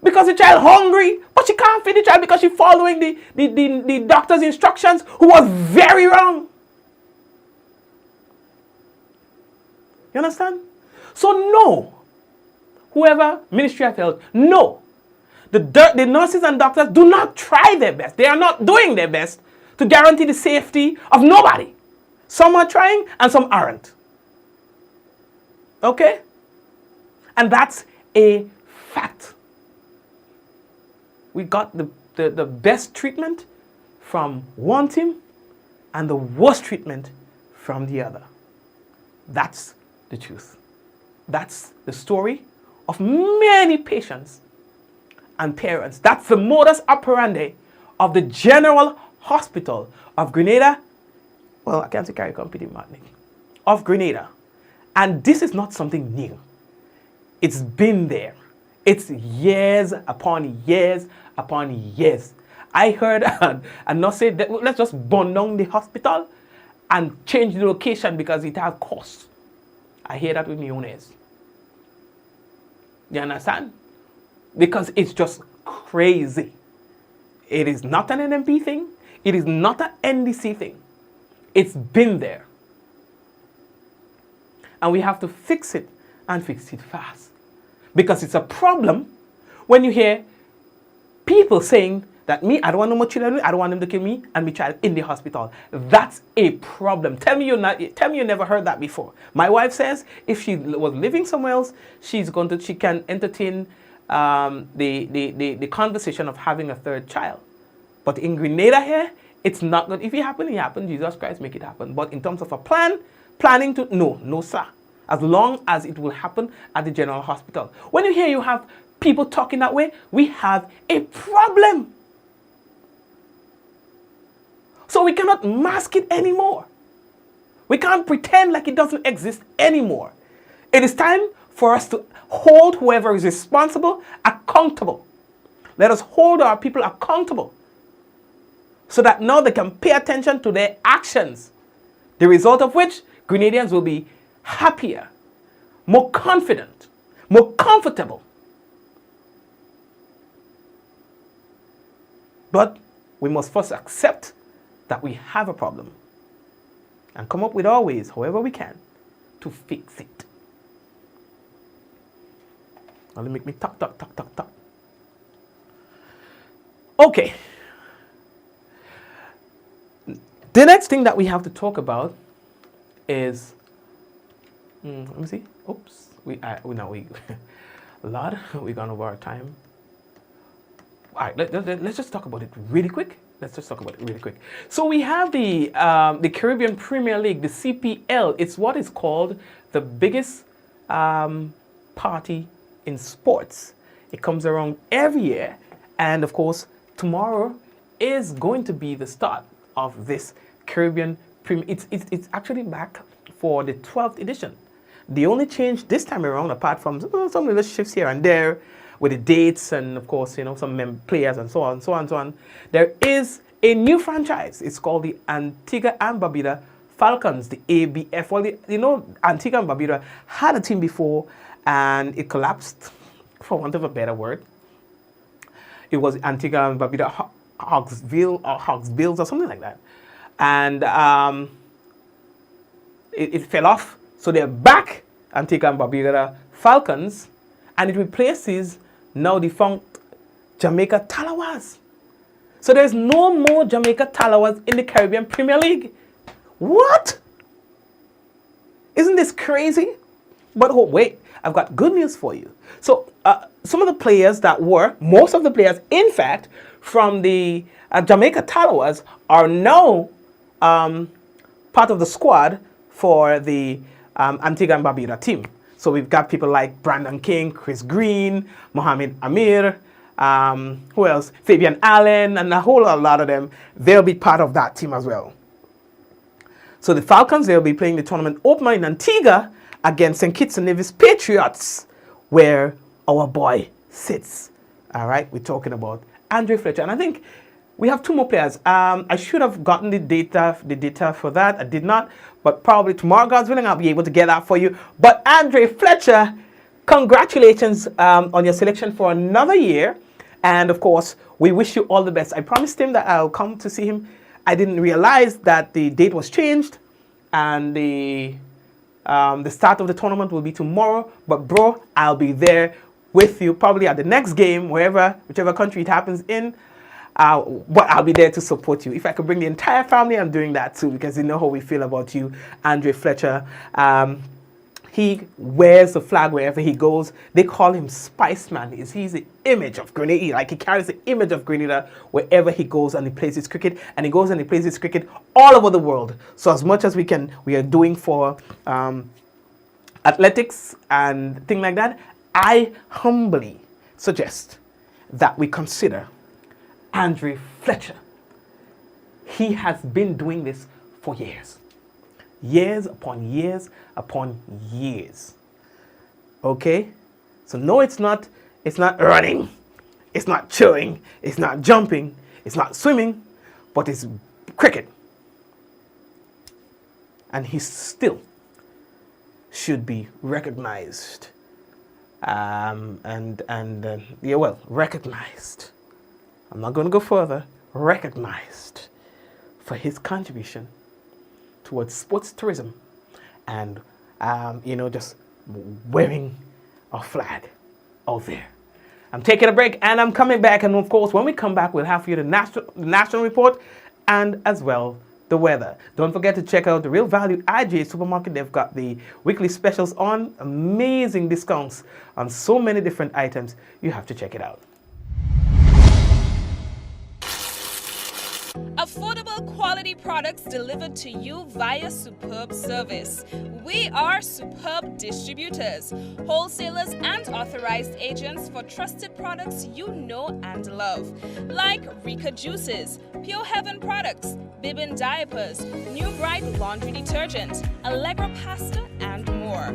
Because the child hungry, but she can't feed the child because she's following the doctor's instructions, who was very wrong. You understand? So no, whoever, Ministry of Health, no. The nurses and doctors do not try their best. They are not doing their best to guarantee the safety of nobody. Some are trying and some aren't. Okay? And that's a fact. We got the best treatment from one team and the worst treatment from the other. That's the truth. That's the story of many patients and parents. That's the modus operandi of the General Hospital of Grenada. Well, I can't say Carry Company, Martinique. Of Grenada. And this is not something new. It's been there. It's years upon years upon years. I heard a nurse say that let's just burn down the hospital and change the location because it has costs. I hear that with my own ears. You understand? Because it's just crazy. It is not an NMP thing. It is not an NDC thing. It's been there. And we have to fix it and fix it fast. Because it's a problem when you hear people saying that I don't want no more children, I don't want them to kill me and my child in the hospital. That's a problem. Tell me you never heard that before. My wife says if she was living somewhere else, she can entertain the conversation of having a third child. But in Grenada here, it's not good. If it happen, it happen. Jesus Christ make it happen. But in terms of a planning to, no sir. As long as it will happen at the General Hospital. When you hear you have people talking that way, we have a problem. So we cannot mask it anymore. We can't pretend like it doesn't exist anymore. It is time for us to hold whoever is responsible accountable. Let us hold our people accountable so that now they can pay attention to their actions. The result of which, Grenadians will be happier, more confident, more comfortable. But we must first accept that we have a problem and come up with our ways, however we can, to fix it. Now let me make me talk. Okay. The next thing that we have to talk about is, let me see. Oops. Lord, we've gone over our time. All right, let's just talk about it really quick. So we have the Caribbean Premier League, the CPL. It's what is called the biggest party in sports. It comes around every year. And of course, tomorrow is going to be the start of this Caribbean Premier. It's actually back for the 12th edition. The only change this time around, apart from some little shifts here and there, with the dates and of course, some players and so on, there is a new franchise. It's called the Antigua and Barbuda Falcons, the ABF. Well, Antigua and Barbuda had a team before and it collapsed, for want of a better word. It was Antigua and Barbuda Hogsville or Hogsbills or something like that. And it fell off. So they're back, Antigua and Barbuda Falcons, and it replaces now defunct Jamaica Talawas. So there's no more Jamaica Talawas in the Caribbean Premier League. What? Isn't this crazy? But wait, I've got good news for you. So some of the players most of the players, in fact, from the Jamaica Talawas are now part of the squad for the Antigua and Barbuda team. So we've got people like Brandon King, Chris Green, Mohamed Amir, who else? Fabian Allen, and a whole lot of them. They'll be part of that team as well. So the Falcons, they'll be playing the tournament opener in Antigua against St. Kitts and Nevis Patriots, where our boy sits. All right, we're talking about Andre Fletcher. And I think we have two more players. I should have gotten the data for that. I did not, but probably tomorrow, God's willing, I'll be able to get that for you. But Andre Fletcher, congratulations on your selection for another year. And of course, we wish you all the best. I promised him that I'll come to see him. I didn't realize that the date was changed and the start of the tournament will be tomorrow. But bro, I'll be there with you probably at the next game, whichever country it happens in. But I'll be there to support you. If I could bring the entire family, I'm doing that too, because you know how we feel about you, Andre Fletcher. He wears the flag wherever he goes. They call him Spice Man. He's the image of Grenada. Like, he carries the image of Grenada wherever he goes, and he plays his cricket. And he goes and he plays his cricket all over the world. So as much as we are doing for athletics and things like that, I humbly suggest that we consider Andre Fletcher. He has been doing this for years. Years upon years upon years. Okay? So no, it's not running, it's not chewing, it's not jumping, it's not swimming, but it's cricket. And he still should be recognized. Recognized. I'm not going to go further. Recognized for his contribution towards sports tourism and, just waving a flag out there. I'm taking a break and I'm coming back. And of course, when we come back, we'll have for you the national report and as well the weather. Don't forget to check out the Real Value IJ Supermarket. They've got the weekly specials on, amazing discounts on so many different items. You have to check it out. Affordable quality products delivered to you via superb service. We are Superb Distributors, wholesalers and authorized agents for trusted products you know and love, like Rika Juices, Pure Heaven products, Bibbin diapers, New Bright laundry detergent, Allegra pasta, and more.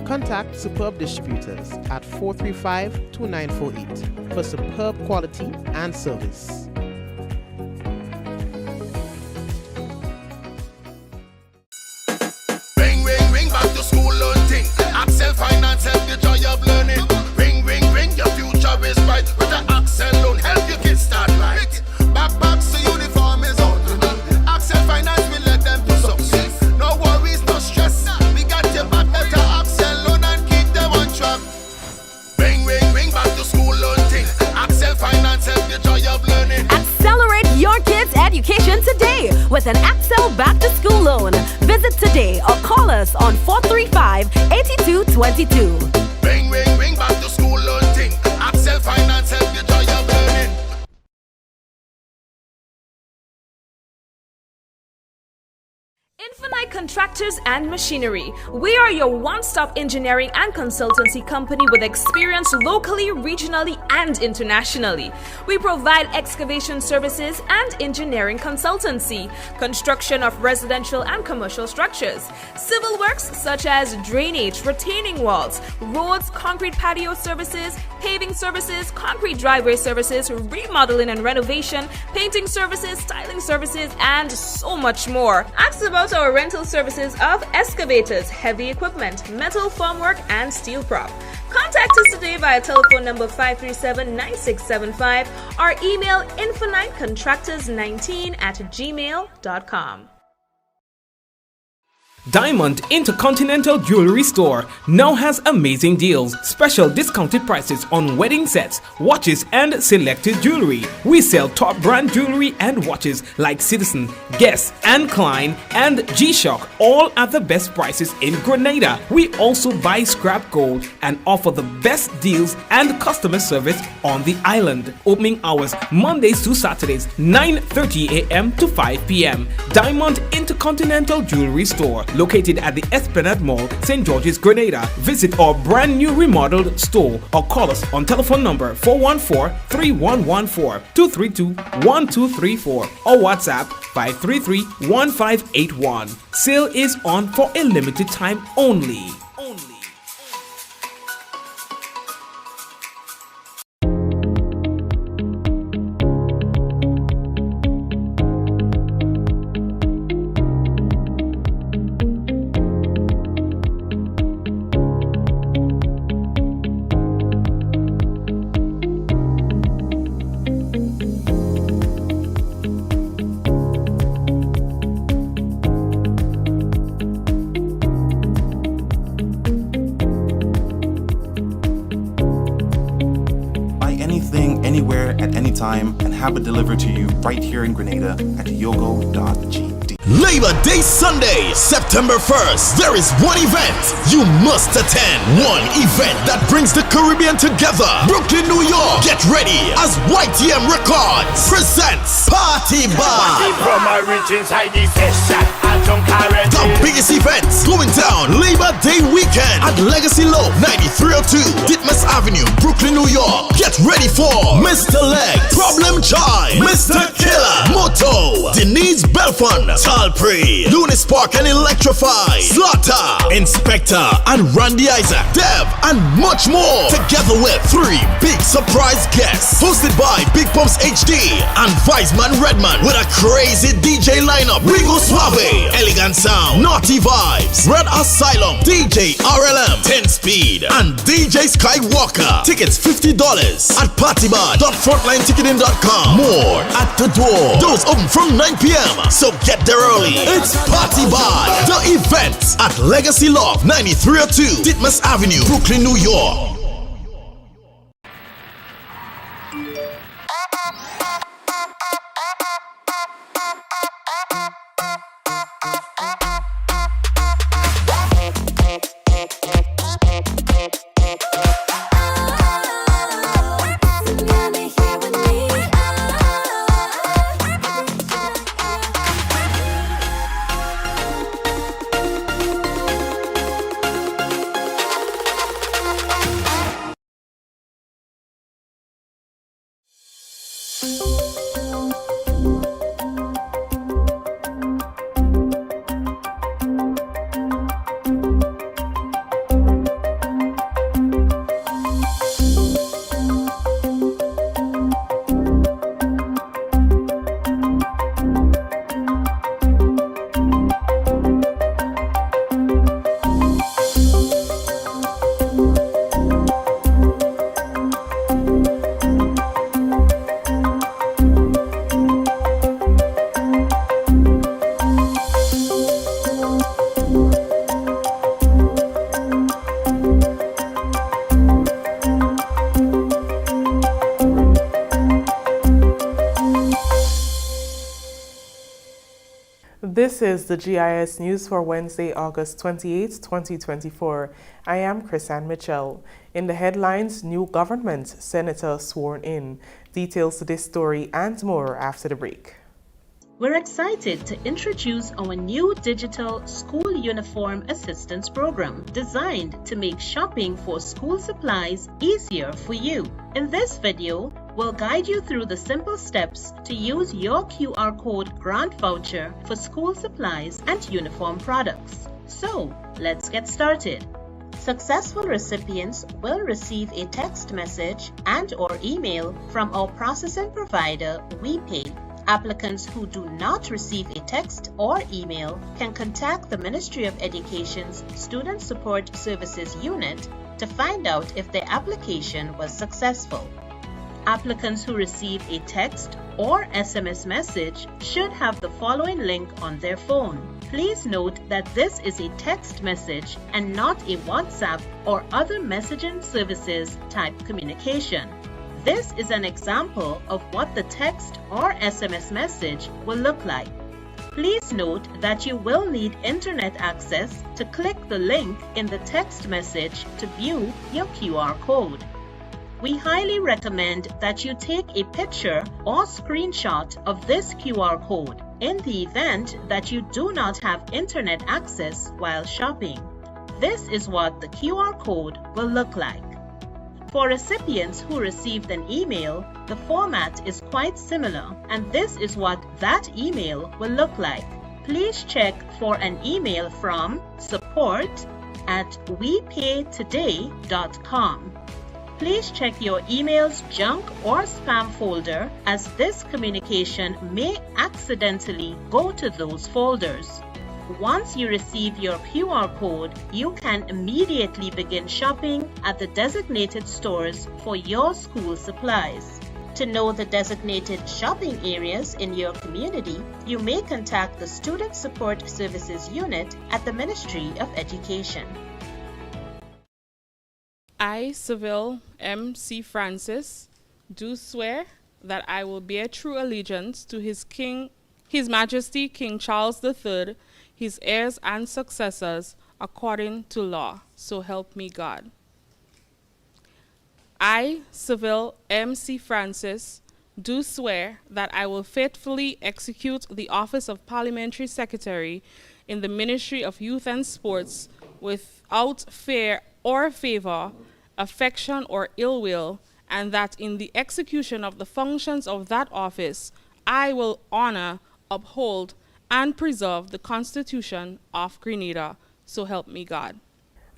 Contact Superb Distributors at 435-2948 for superb quality and service. Ring, ring, ring, back to school learning. Accel Finance help the joy of learning. Ring, ring, ring, your future is bright. With the Accel loan, help your kids start right. Backpacks, the uniform is on. Accel Finance will let them do success. No worries, no stress. We got your back better Accel loan and keep them on track. Ring, ring, ring, back to school learning. Accel Finance help the joy of learning. Accelerate your kids' education today with an Accel Back to School loan. Visit today or call us on 435-8222. Ring, ring, ring, back to school learning. Accel Finance help the joy of learning. Infinite Contractors and Machinery. We are your one-stop engineering and consultancy company with experience locally, regionally, and internationally. We provide excavation services and engineering consultancy, construction of residential and commercial structures, civil works such as drainage, retaining walls, roads, concrete patio services, paving services, concrete driveway services, remodeling and renovation, painting services, styling services, and so much more. Ask about our rental services of excavators, heavy equipment, metal formwork, and steel prop. Contact us today via telephone number 537-9675 or email infinitecontractors19@gmail.com. Diamond Intercontinental Jewelry Store now has amazing deals, special discounted prices on wedding sets, watches, and selected jewelry. We sell top brand jewelry and watches like Citizen, Guess, and Klein, and G-Shock, all at the best prices in Grenada. We also buy scrap gold and offer the best deals and customer service on the island. Opening hours Mondays to Saturdays, 9:30 a.m. to 5 p.m. Diamond Intercontinental Jewelry Store, located at the Esplanade Mall, St. George's, Grenada. Visit our brand new remodeled store or call us on telephone number 414-3114, 232-1234 or WhatsApp 533-1581. Sale is on for a limited time only. Anywhere at any time and have it delivered to you right here in Grenada at yogo.gd. Labor Day Sunday, September 1st. There is one event you must attend. One event that brings the Caribbean together. Brooklyn, New York. Get ready as YTM Records presents Party Bar. From my rich inside this session, I don't carry The biggest event going down Labor Day weekend at Legacy Low, 9302 Ditmas Avenue, Brooklyn, New York. Get ready for Mr. Leg, Problem Child, Mr. Killer, Moto, Denise Belfon, Talprey, Lunis Park and Electrify, Slaughter, Inspector, and Randy Isaac, Dev, and much more. Together with 3 big surprise guests, hosted by Big Pumps HD and Viceman Redman, with a crazy DJ lineup: Rigo Suave, Elegant Sound, Naughty Vibes, Red Asylum, DJ RLM, 10 Speed, and DJ Skywalker. Tickets $50 at partybar.frontlineticketing.com. More at the door. Doors open from 9 p.m. So get there early. It's Party Bar, the event at Legacy Loft, 9302 Ditmas Avenue, Brooklyn, New York. This is the GIS News for Wednesday, August 28, 2024. I am Chrisanne Mitchell. In the headlines, new government, senator sworn in. Details to this story and more after the break. We're excited to introduce our new digital school uniform assistance program designed to make shopping for school supplies easier for you. In this video, we'll guide you through the simple steps to use your QR code grant voucher for school supplies and uniform products. So, let's get started. Successful recipients will receive a text message and/or email from our processing provider, WePay. Applicants who do not receive a text or email can contact the Ministry of Education's Student Support Services Unit to find out if their application was successful. Applicants who receive a text or SMS message should have the following link on their phone. Please note that this is a text message and not a WhatsApp or other messaging services type communication. This is an example of what the text or SMS message will look like. Please note that you will need internet access to click the link in the text message to view your QR code. We highly recommend that you take a picture or screenshot of this QR code in the event that you do not have internet access while shopping. This is what the QR code will look like. For recipients who received an email, the format is quite similar, and this is what that email will look like. Please check for an email from support@wepaytoday.com. Please check your email's junk or spam folder, as this communication may accidentally go to those folders. Once you receive your QR code, you can immediately begin shopping at the designated stores for your school supplies. To know the designated shopping areas in your community, you may contact the Student Support Services Unit at the Ministry of Education. I, Seville M. C. Francis, do swear that I will bear true allegiance to His King His Majesty King Charles III, his heirs and successors, according to law. So help me God. I, Seville M.C. Francis, do swear that I will faithfully execute the office of Parliamentary Secretary in the Ministry of Youth and Sports without fear or favor, affection or ill will, and that in the execution of the functions of that office, I will honor, uphold, and preserve the Constitution of Grenada. So help me God.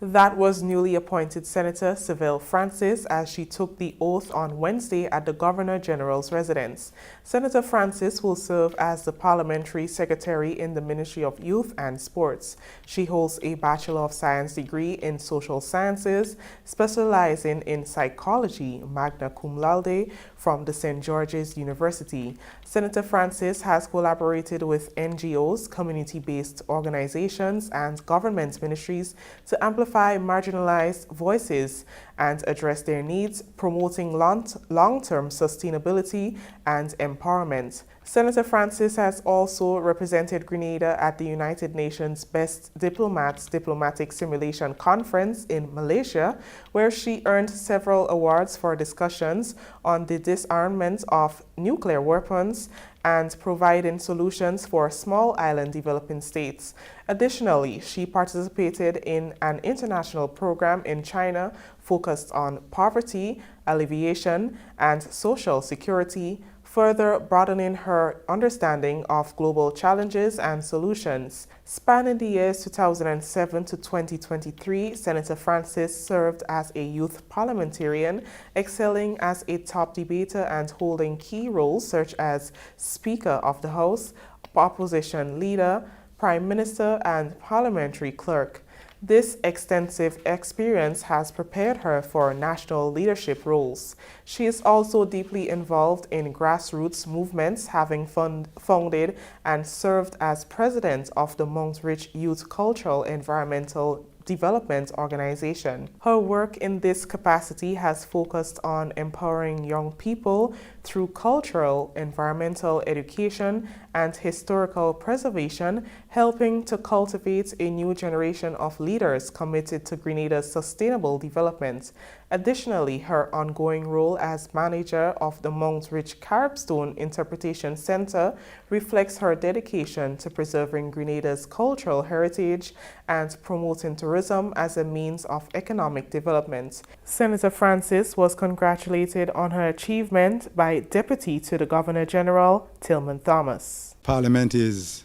That was newly appointed Senator Seville Francis as she took the oath on Wednesday at the Governor General's residence. Senator Francis will serve as the Parliamentary Secretary in the Ministry of Youth and Sports. She holds a Bachelor of Science degree in Social Sciences, specializing in Psychology, magna cum laude, from the St. George's University. Senator Francis has collaborated with NGOs, community-based organizations, and government ministries to amplify marginalized voices and address their needs, promoting long-term sustainability and empowerment. Senator Francis has also represented Grenada at the United Nations Best Diplomats Diplomatic Simulation Conference in Malaysia, where she earned several awards for discussions on the disarmament of nuclear weapons and providing solutions for small island developing states. Additionally, she participated in an international program in China focused on poverty, alleviation, and social security, further broadening her understanding of global challenges and solutions. Spanning the years 2007 to 2023, Senator Francis served as a youth parliamentarian, excelling as a top debater and holding key roles such as Speaker of the House, Opposition Leader, Prime Minister, and Parliamentary Clerk. This extensive experience has prepared her for national leadership roles. She is also deeply involved in grassroots movements, having founded and served as president of the Montreal Youth Cultural Environmental Development Organization. Her work in this capacity has focused on empowering young people through cultural, environmental education, and historical preservation, helping to cultivate a new generation of leaders committed to Grenada's sustainable development. Additionally, her ongoing role as manager of the Mount Rich Caribstone Interpretation Center reflects her dedication to preserving Grenada's cultural heritage and promoting tourism as a means of economic development. Senator Francis was congratulated on her achievement by Deputy to the Governor General, Tillman Thomas. Parliament is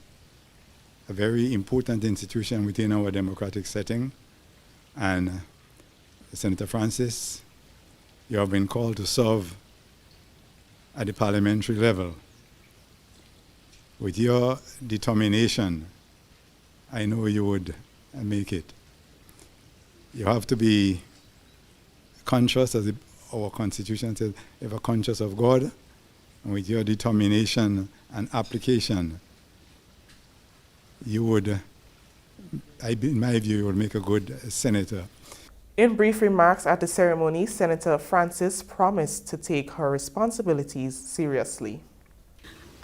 a very important institution within our democratic setting, and Senator Francis, you have been called to serve at the parliamentary level. With your determination, I know you would make it. You have to be conscious, as our Constitution says, ever conscious of God, and with your determination and application, you would, in my view, you would make a good senator. In brief remarks at the ceremony, Senator Francis promised to take her responsibilities seriously.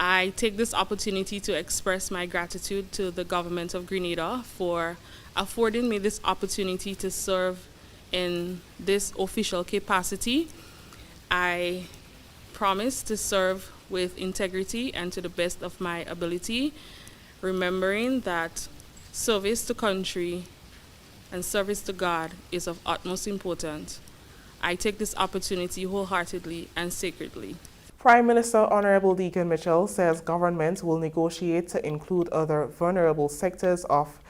I take this opportunity to express my gratitude to the government of Grenada for affording me this opportunity to serve in this official capacity. I promise to serve with integrity and to the best of my ability, remembering that service to country and service to God is of utmost importance. I take this opportunity wholeheartedly and sacredly. Prime Minister Honorable Deacon Mitchell says government will negotiate to include other vulnerable sectors of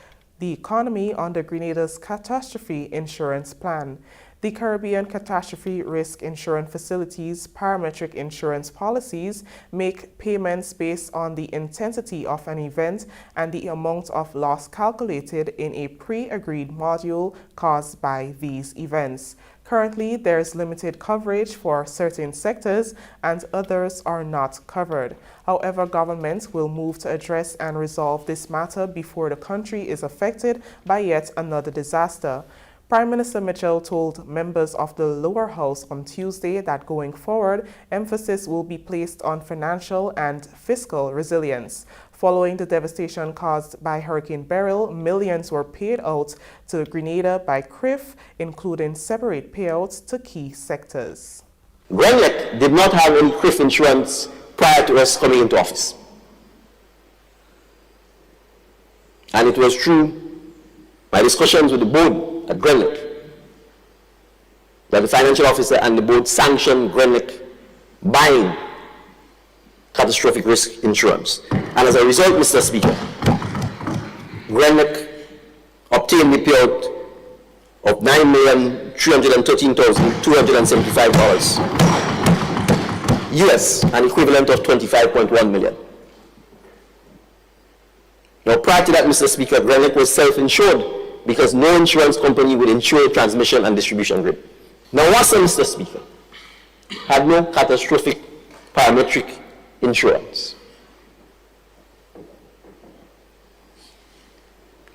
the economy under Grenada's catastrophe insurance plan. The Caribbean Catastrophe Risk Insurance Facility's parametric insurance policies make payments based on the intensity of an event and the amount of loss calculated in a pre-agreed module caused by these events. Currently, there is limited coverage for certain sectors and others are not covered. However, government will move to address and resolve this matter before the country is affected by yet another disaster. Prime Minister Mitchell told members of the lower house on Tuesday that going forward, emphasis will be placed on financial and fiscal resilience. Following the devastation caused by Hurricane Beryl, millions were paid out to Grenada by CRIF, including separate payouts to key sectors. Grenlec did not have any CRIF insurance prior to us coming into office. And it was through my discussions with the board at Grenlec that the financial officer and the board sanctioned Grenlec buying catastrophic risk insurance. And as a result, Mr. Speaker, Grenlec obtained the payout of $9,313,275 US, an equivalent of 25.1 million. Now, prior to that, Mr. Speaker, Grenlec was self-insured because no insurance company would insure a transmission and distribution grid. Now, WASA, Mr. Speaker, had no catastrophic parametric insurance.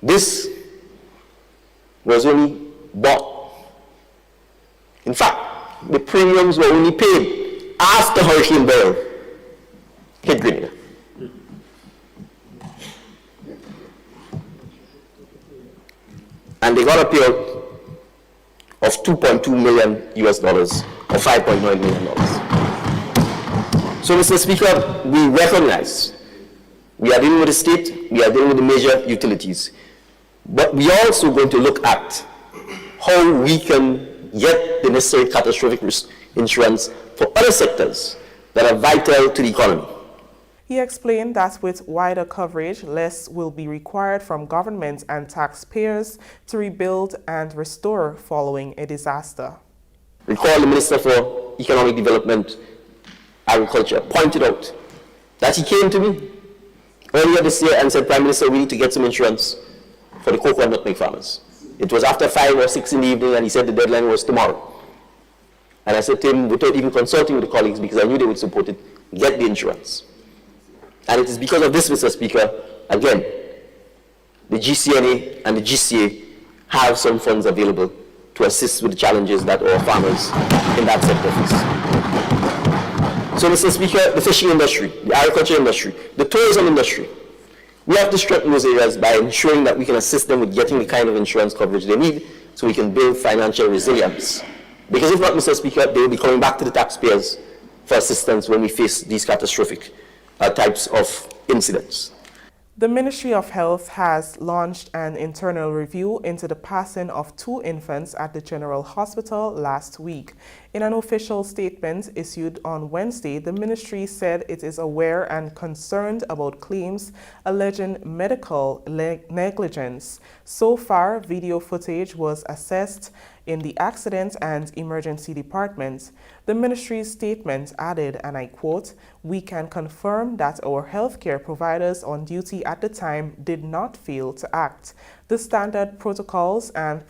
This was only bought. In fact, the premiums were only paid after Hurricane Beryl hit Grenada. And they got a payout of $2.2 million US dollars, or $5.9 million. So, Mr. Speaker, we recognize we are dealing with the state, we are dealing with the major utilities. But we are also going to look at how we can get the necessary catastrophic risk insurance for other sectors that are vital to the economy. He explained that with wider coverage, less will be required from government and taxpayers to rebuild and restore following a disaster. Recall the Minister for Economic Development, Agriculture pointed out that he came to me earlier this year and said, Prime Minister, we need to get some insurance for the cocoa and nutmeg farmers. It was after 5 or 6 in the evening, and he said the deadline was tomorrow. And I said to him, without even consulting with the colleagues, because I knew they would support it, get the insurance. And it is because of this, Mr. Speaker, again, the GCNA and the GCA have some funds available to assist with the challenges that our farmers in that sector face. So, Mr. Speaker, the fishing industry, the agriculture industry, the tourism industry, we have to strengthen those areas by ensuring that we can assist them with getting the kind of insurance coverage they need so we can build financial resilience. Because if not, Mr. Speaker, they will be coming back to the taxpayers for assistance when we face these catastrophic types of incidents. The Ministry of Health has launched an internal review into the passing of 2 infants at the General Hospital last week. In an official statement issued on Wednesday, the ministry said it is aware and concerned about claims alleging medical negligence. So far, video footage was assessed in the Accident and Emergency Department. The ministry's statement added, and I quote, "We can confirm that our healthcare providers on duty at the time did not fail to act. The standard protocols and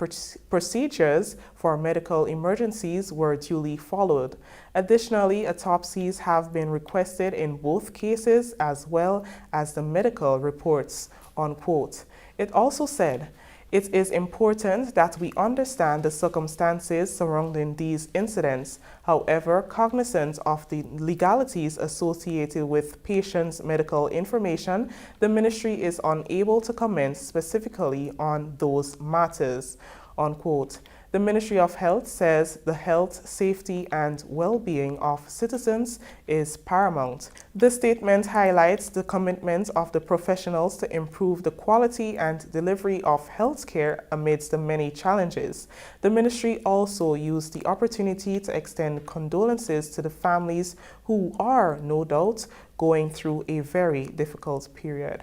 procedures for medical emergencies were duly followed. Additionally, autopsies have been requested in both cases as well as the medical reports," unquote. It also said, "It is important that we understand the circumstances surrounding these incidents. However, cognizant of the legalities associated with patients' medical information, the ministry is unable to comment specifically on those matters," unquote. The Ministry of Health says the health, safety, and well-being of citizens is paramount. The statement highlights the commitment of the professionals to improve the quality and delivery of health care amidst the many challenges. The ministry also used the opportunity to extend condolences to the families who are, no doubt, going through a very difficult period.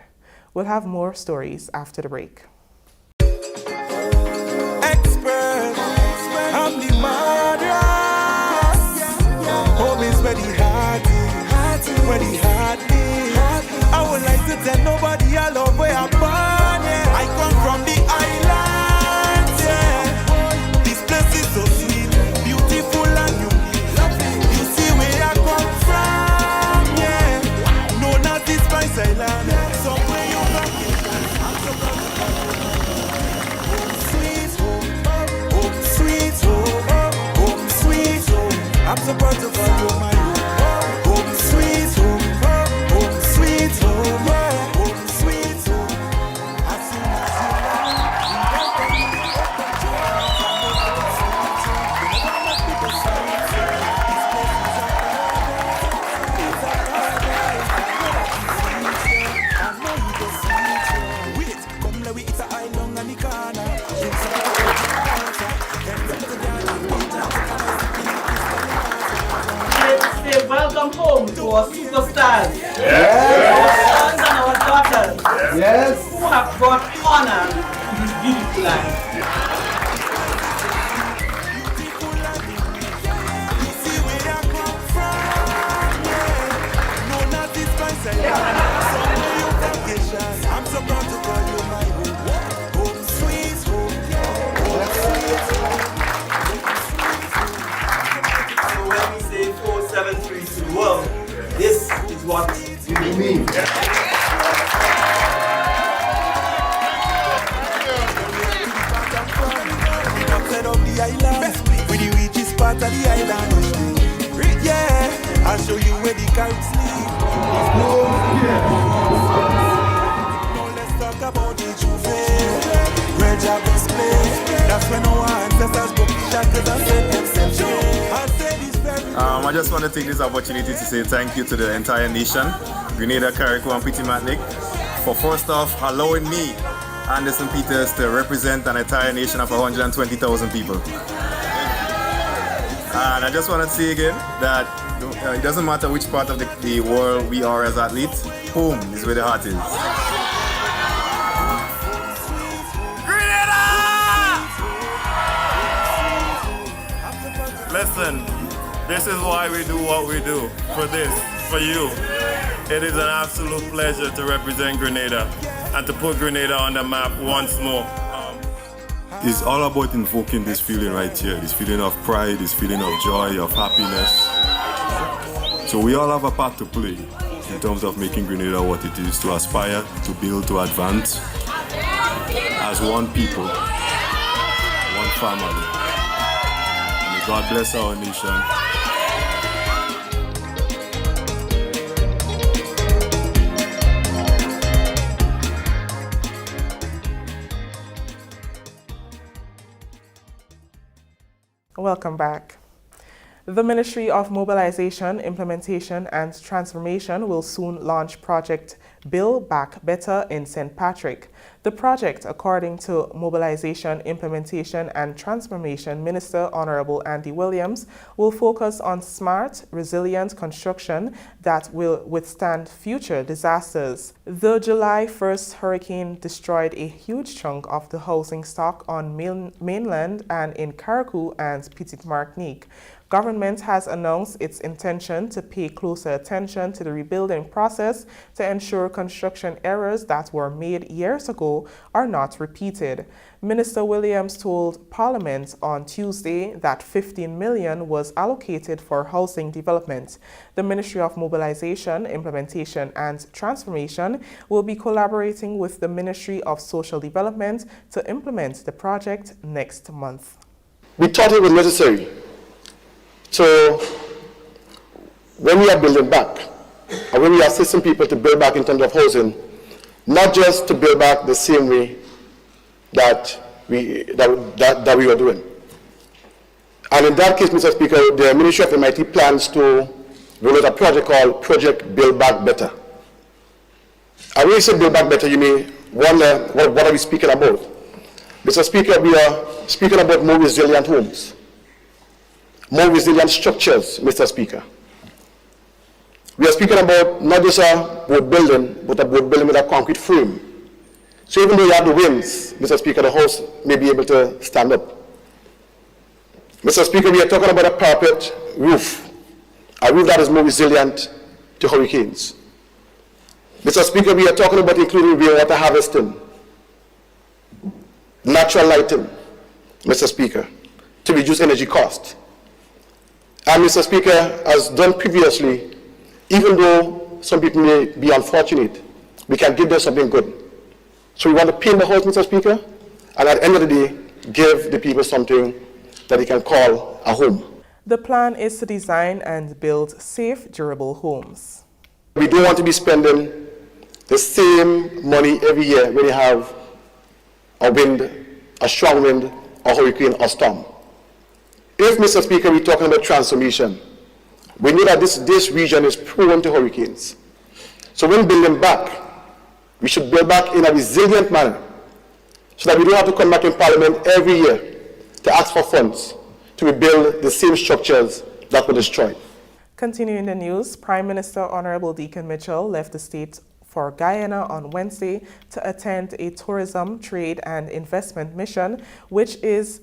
We'll have more stories after the break. I'm the murderer. Home is where the heart is, where the heart is. I would like to tell nobody I love where I'm born, yeah. I come from the island, yeah. This place is so sweet, beautiful and unique. You see where I come from, yeah. Known as the Spice Island, somewhere you rock it. I'm so proud to welcome home to our superstars. Yes. Our sons and our daughters. Yes. Who have brought honor to this beautiful land. I'm so proud to call you my home. Home sweet home. Home sweet home. So when we say 473 to the world, this is what we mean. Outside of the island, with the richest part of the island. Yeah, I'll show you where the carrots live. Now let's talk about the Juve. Red Jack display. That's when our ancestors broke the shackles and set themselves free. I'll say this very I just want to take this opportunity to say thank you to the entire nation, Grenada, Carriacou, and Petit Martinique, for first off allowing me, Anderson Peters, to represent an entire nation of 120,000 people. And I just want to say again that it doesn't matter which part of the world we are as athletes, home is where the heart is. Listen, this is why we do what we do. For you. It is an absolute pleasure to represent Grenada and to put Grenada on the map once more. It's all about invoking this feeling right here, this feeling of pride, this feeling of joy, of happiness. So we all have a part to play in terms of making Grenada what it is, to aspire, to build, to advance as one people, one family. May God bless our nation. Welcome back. The Ministry of Mobilization, Implementation and Transformation will soon launch Project Build Back Better in St. Patrick. The project, according to Mobilization, Implementation and Transformation Minister Honorable Andy Williams, will focus on smart, resilient construction that will withstand future disasters. The July 1st hurricane destroyed a huge chunk of the housing stock on mainland and in Carriacou and Petite Martinique. Government has announced its intention to pay closer attention to the rebuilding process to ensure construction errors that were made years ago are not repeated. Minister Williams told Parliament on Tuesday that $15 million was allocated for housing development. The Ministry of Mobilization, Implementation and Transformation will be collaborating with the Ministry of Social Development to implement the project next month. We thought it was necessary. So when we are building back, and when we are assisting people to build back in terms of housing, not just to build back the same way that we were doing. And in that case, Mr. Speaker, the Ministry of MIT plans to roll out a project called Project Build Back Better. And when you say build back better, you may wonder, what are we speaking about? Mr. Speaker, we are speaking about more resilient homes. More resilient structures, Mr. Speaker. We are speaking about not just a boat building, but a boat building with a concrete frame. So even though you have the winds, Mr. Speaker, the house may be able to stand up. Mr. Speaker, we are talking about a parapet roof, a roof that is more resilient to hurricanes. Mr. Speaker, we are talking about including rainwater harvesting, natural lighting, Mr. Speaker, to reduce energy cost. And Mr. Speaker, as done previously, even though some people may be unfortunate, we can give them something good. So we want to paint the house, Mr. Speaker, and at the end of the day, give the people something that they can call a home. The plan is to design and build safe, durable homes. We don't want to be spending the same money every year when you have a wind, a strong wind, a hurricane, or storm. If, Mr. Speaker, we're talking about transformation, we know that this region is prone to hurricanes. So when building back, we should build back in a resilient manner so that we don't have to come back in Parliament every year to ask for funds to rebuild the same structures that were destroyed. Continuing the news, Prime Minister Honorable Deacon Mitchell left the state for Guyana on Wednesday to attend a tourism, trade and investment mission, which is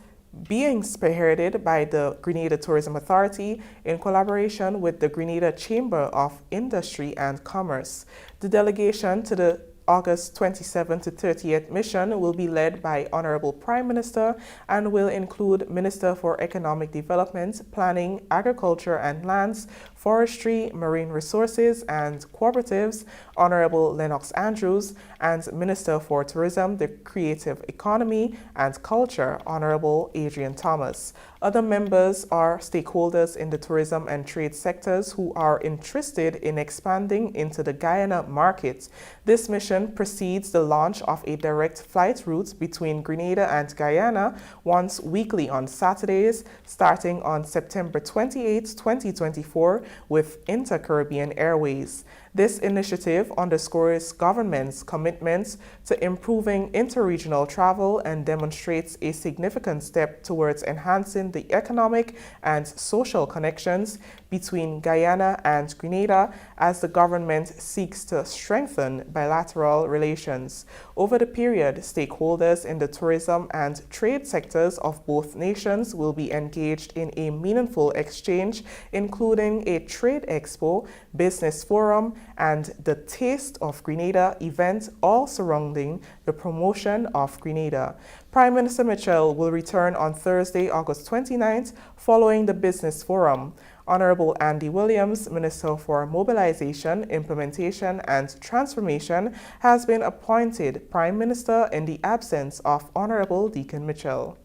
being spearheaded by the Grenada Tourism Authority in collaboration with the Grenada Chamber of Industry and Commerce. The delegation to the August 27th to 30th mission will be led by Honorable Prime Minister and will include Minister for Economic Development, Planning, Agriculture and Lands, Forestry, Marine Resources and Cooperatives, Honorable Lennox Andrews, and Minister for Tourism, the Creative Economy and Culture, Honorable Adrian Thomas. Other members are stakeholders in the tourism and trade sectors who are interested in expanding into the Guyana market. This mission precedes the launch of a direct flight route between Grenada and Guyana once weekly on Saturdays, starting on September 28, 2024, with Inter-Caribbean Airways. This initiative underscores government's commitment to improving interregional travel and demonstrates a significant step towards enhancing the economic and social connections between Guyana and Grenada as the government seeks to strengthen bilateral relations. Over the period, stakeholders in the tourism and trade sectors of both nations will be engaged in a meaningful exchange, including a trade expo, business forum, and the Taste of Grenada event, all surrounding the promotion of Grenada. Prime Minister Mitchell will return on Thursday, August 29th, following the business forum. Honorable Andy Williams, Minister for Mobilization, Implementation and Transformation, has been appointed Prime Minister in the absence of Honorable Deacon Mitchell.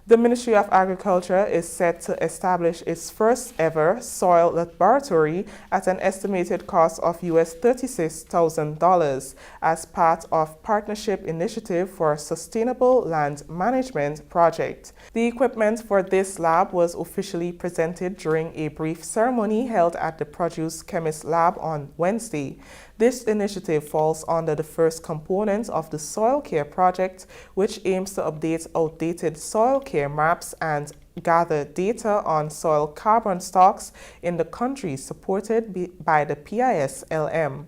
The Ministry of Agriculture is set to establish its first ever soil laboratory at an estimated cost of US $36,000 as part of Partnership Initiative for Sustainable Land Management project. The equipment for this lab was officially presented during a brief ceremony held at the Produce Chemist Lab on Wednesday. This initiative falls under the first component of the Soil Care Project, which aims to update outdated soil care maps and gather data on soil carbon stocks in the countries supported by the PISLM.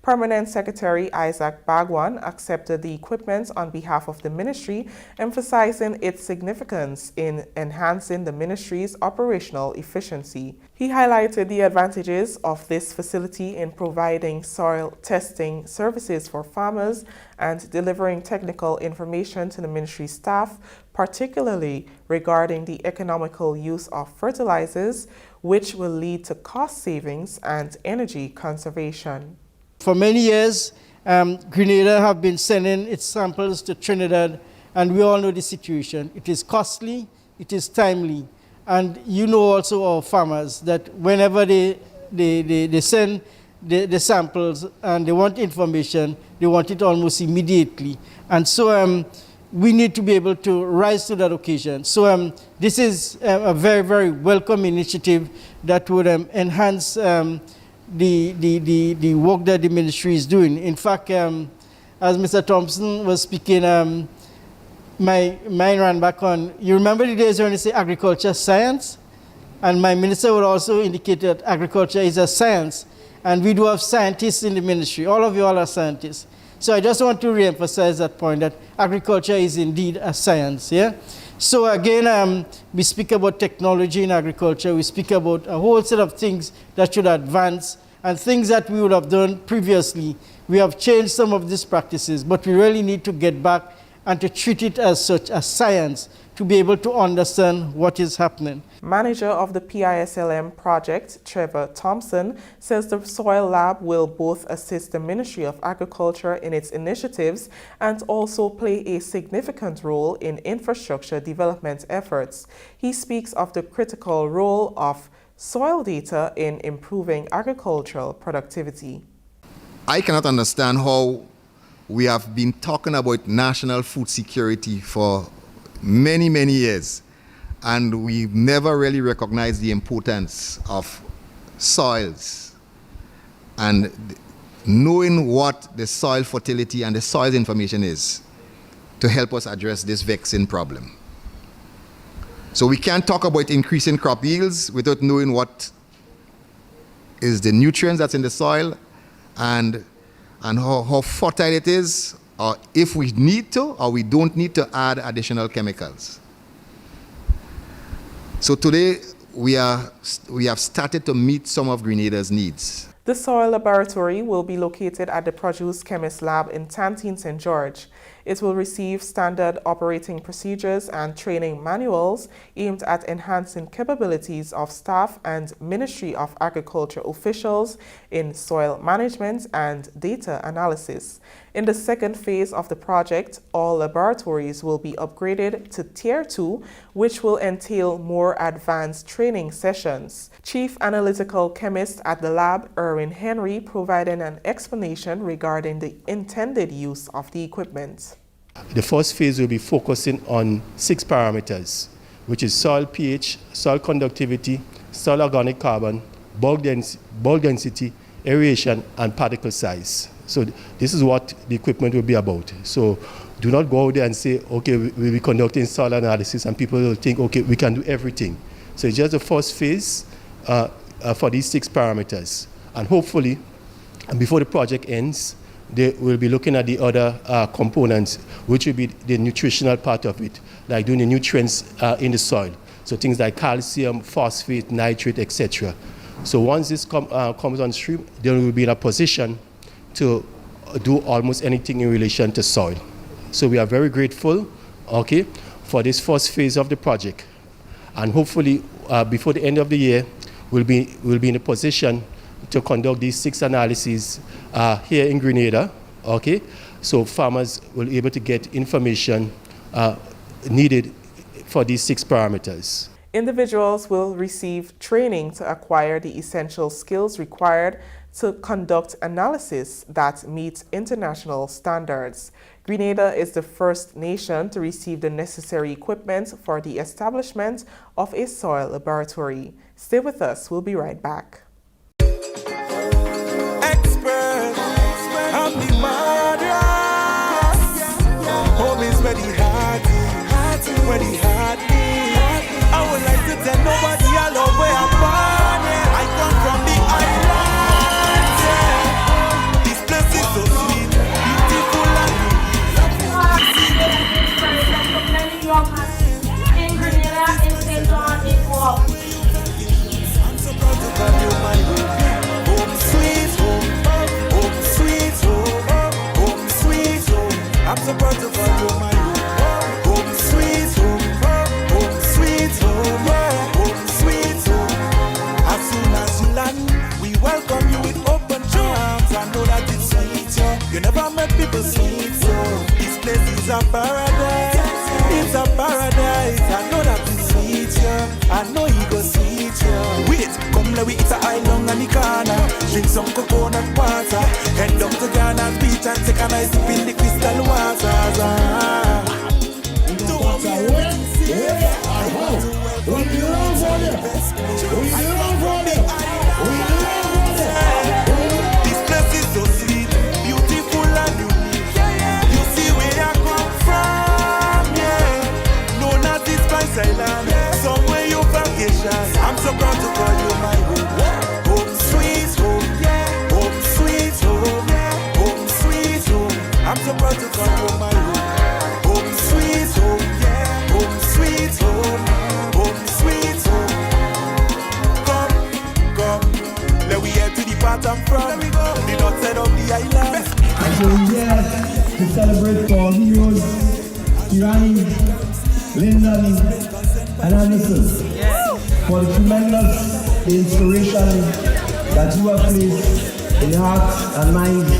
Permanent Secretary Isaac Bagwan accepted the equipment on behalf of the ministry, emphasizing its significance in enhancing the ministry's operational efficiency. He highlighted the advantages of this facility in providing soil testing services for farmers and delivering technical information to the ministry staff, particularly regarding the economical use of fertilizers, which will lead to cost savings and energy conservation. For many years, Grenada have been sending its samples to Trinidad, and we all know the situation. It is costly, it is timely, and you know also our farmers that whenever they send the samples and they want information, they want it almost immediately. And so we need to be able to rise to that occasion. So this is a very, very welcome initiative that would enhance the work that the ministry is doing. In fact, as Mr. Thompson was speaking, my mind ran back on, you remember the days when they say agriculture science? And my minister would also indicate that agriculture is a science. And we do have scientists in the ministry. All of you all are scientists. So I just want to reemphasize that point, that agriculture is indeed a science. Yeah. So again, we speak about technology in agriculture. We speak about a whole set of things that should advance and things that we would have done previously. We have changed some of these practices, but we really need to get back and to treat it as such, as science, to be able to understand what is happening. Manager of the PISLM project, Trevor Thompson, says the Soil Lab will both assist the Ministry of Agriculture in its initiatives and also play a significant role in infrastructure development efforts. He speaks of the critical role of soil data in improving agricultural productivity. I cannot understand how we have been talking about national food security for many, many years, and we've never really recognized the importance of soils and knowing what the soil fertility and the soil information is to help us address this vexing problem. So we can't talk about increasing crop yields without knowing what is the nutrients that's in the soil and how fertile it is, or if we need to or we don't need to add additional chemicals. So today we have started to meet some of Grenada's needs. The soil laboratory will be located at the Produce Chemist Lab in Tantine, St. George. It will receive standard operating procedures and training manuals aimed at enhancing capabilities of staff and Ministry of Agriculture officials in soil management and data analysis. In the second phase of the project, all laboratories will be upgraded to Tier 2, which will entail more advanced training sessions. Chief Analytical Chemist at the lab, Erwin Henry, provided an explanation regarding the intended use of the equipment. The first phase will be focusing on 6 parameters, which is soil pH, soil conductivity, soil organic carbon, bulk density, aeration, and particle size. So this is what the equipment will be about. So do not go out there and say, okay, we'll be conducting soil analysis, and people will think, okay, we can do everything. So it's just the first phase for these 6 parameters. And hopefully, before the project ends, they will be looking at the other components, which will be the nutritional part of it, like doing the nutrients in the soil. So things like calcium, phosphate, nitrate, etc. So once this comes on stream, then we will be in a position to do almost anything in relation to soil. So we are very grateful, okay, for this first phase of the project. And hopefully, before the end of the year, we'll be in a position to conduct these 6 analyses here in Grenada, okay? So farmers will be able to get information needed for these 6 parameters. Individuals will receive training to acquire the essential skills required to conduct analysis that meets international standards. Grenada is the first nation to receive the necessary equipment for the establishment of a soil laboratory. Stay with us, we'll be right back. I would like to tell nobody I love where I'm born. I come from the islands. This place is so sweet, beautiful and in Grenada, in St. John, in Guam. I'm so proud to call you my home. Home sweet home, home sweet home, home sweet home. I'm so proud to call you my home. Home sweet home, home sweet home, home sweet home. As soon as you land, we welcome you with open arms. I know that it's sweet, you never met people sweet, so this place is a paradise. It's a paradise. I know that it's sweet, I know you go sweet, Wait, come let we eat a island on the corner. Drink some coconut water. Head down to Ghana's beach and take a nice dip in the crystal waters. This place is so sweet, beautiful and unique. You see where I come from, known as this Spice Island, somewhere you vacation. I'm so proud to call you my home. Home sweet home, home sweet home, home sweet home. I'm so proud to call you my home. Home sweet home, home sweet home, home sweet home. Come, let we head to the part I'm from. The north side of the island. So we're here to celebrate for heroes, Irani, Lyndon, and Anderson, for the tremendous inspiration that you have placed in the hearts and minds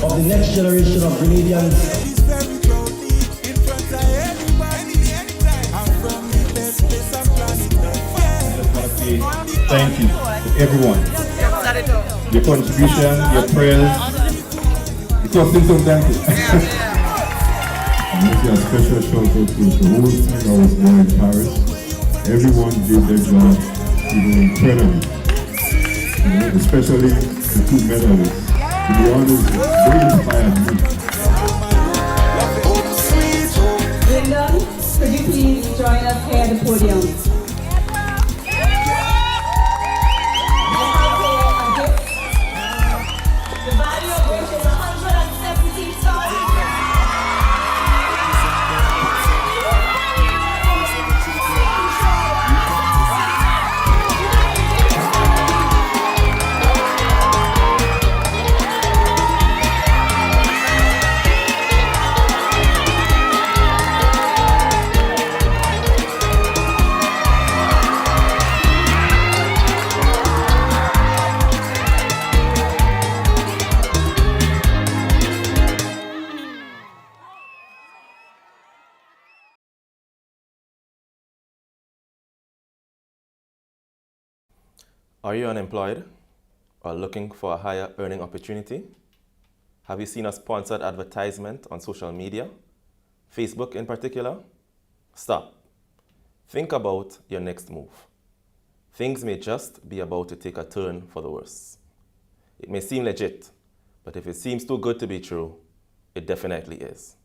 of the next generation of Grenadians. Thank you to everyone. Your contribution, your prayers. It was still some thank you. And let's give a special shout out to the whole team that was there in Paris. Everyone did their job, incredibly. Especially the 2 medalists. To be honest, they inspired me. Lyndon, could you please join us here at the podium? Are you unemployed or looking for a higher earning opportunity? Have you seen a sponsored advertisement on social media, Facebook in particular? Stop. Think about your next move. Things may just be about to take a turn for the worse. It may seem legit, but if it seems too good to be true, it definitely is.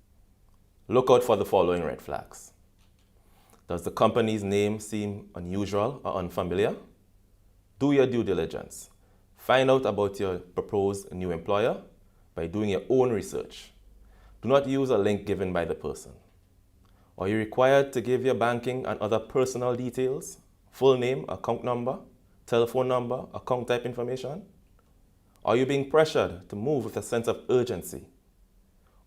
Look out for the following red flags. Does the company's name seem unusual or unfamiliar? Do your due diligence. Find out about your proposed new employer by doing your own research. Do not use a link given by the person. Are you required to give your banking and other personal details, full name, account number, telephone number, account type information? Are you being pressured to move with a sense of urgency?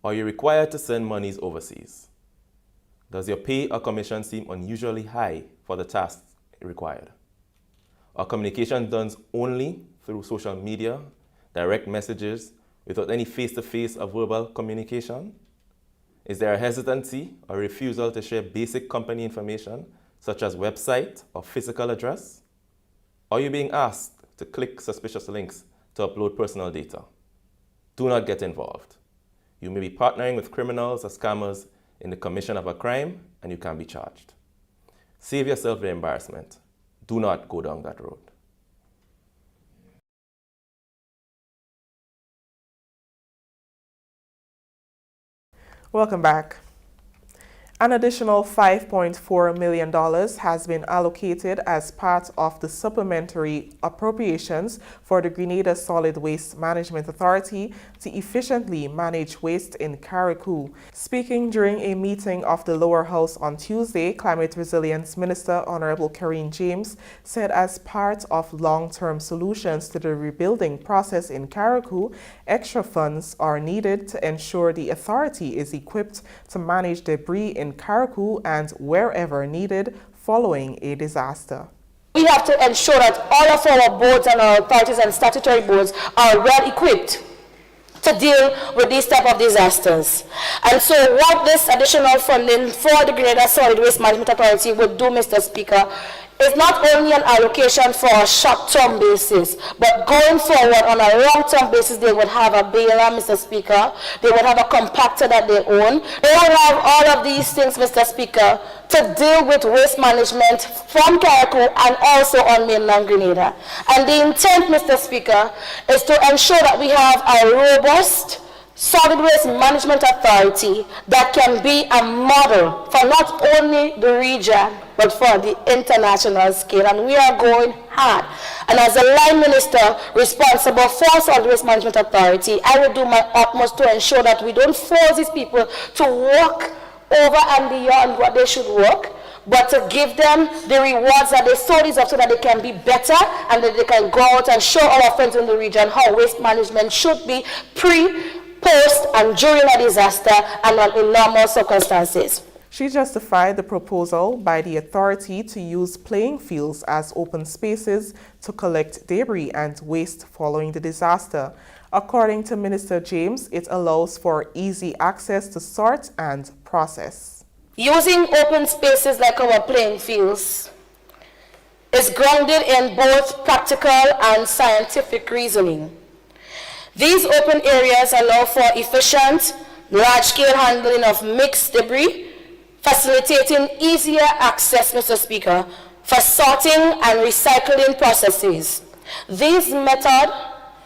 Are you required to send monies overseas? Does your pay or commission seem unusually high for the tasks required? Are communication done only through social media, direct messages, without any face-to-face or verbal communication? Is there a hesitancy or refusal to share basic company information, such as website or physical address? Are you being asked to click suspicious links to upload personal data? Do not get involved. You may be partnering with criminals or scammers in the commission of a crime, and you can be charged. Save yourself the embarrassment. Do not go down that road. Welcome back. An additional $5.4 million has been allocated as part of the supplementary appropriations for the Grenada Solid Waste Management Authority to efficiently manage waste in Carriacou. Speaking during a meeting of the lower house on Tuesday, Climate Resilience Minister Honorable Karine James said as part of long-term solutions to the rebuilding process in Carriacou, extra funds are needed to ensure the authority is equipped to manage debris in Carriacou and wherever needed following a disaster. We have to ensure that all of our boards and our authorities and statutory boards are well equipped to deal with these type of disasters. And so what this additional funding for the Grenada Solid Waste Management Authority would do, Mr. Speaker, is not only an allocation for a short-term basis, but going forward on a long-term basis, they would have a baler, Mr. Speaker. They would have a compactor that they own. They would have all of these things, Mr. Speaker, to deal with waste management from Carriacou and also on mainland Grenada. And the intent, Mr. Speaker, is to ensure that we have a robust solid waste management authority that can be a model for not only the region but for the international scale, and we are going hard. And as a line minister responsible for solid waste management authority, I will do my utmost to ensure that we don't force these people to work over and beyond what they should work, but to give them the rewards that they so deserve so that they can be better and that they can go out and show our friends in the region how waste management should be post and during a disaster and under normal circumstances. She justified the proposal by the authority to use playing fields as open spaces to collect debris and waste following the disaster. According to Minister James, it allows for easy access to sort and process. Using open spaces like our playing fields is grounded in both practical and scientific reasoning. These open areas allow for efficient, large-scale handling of mixed debris, facilitating easier access, Mr. Speaker, for sorting and recycling processes. This method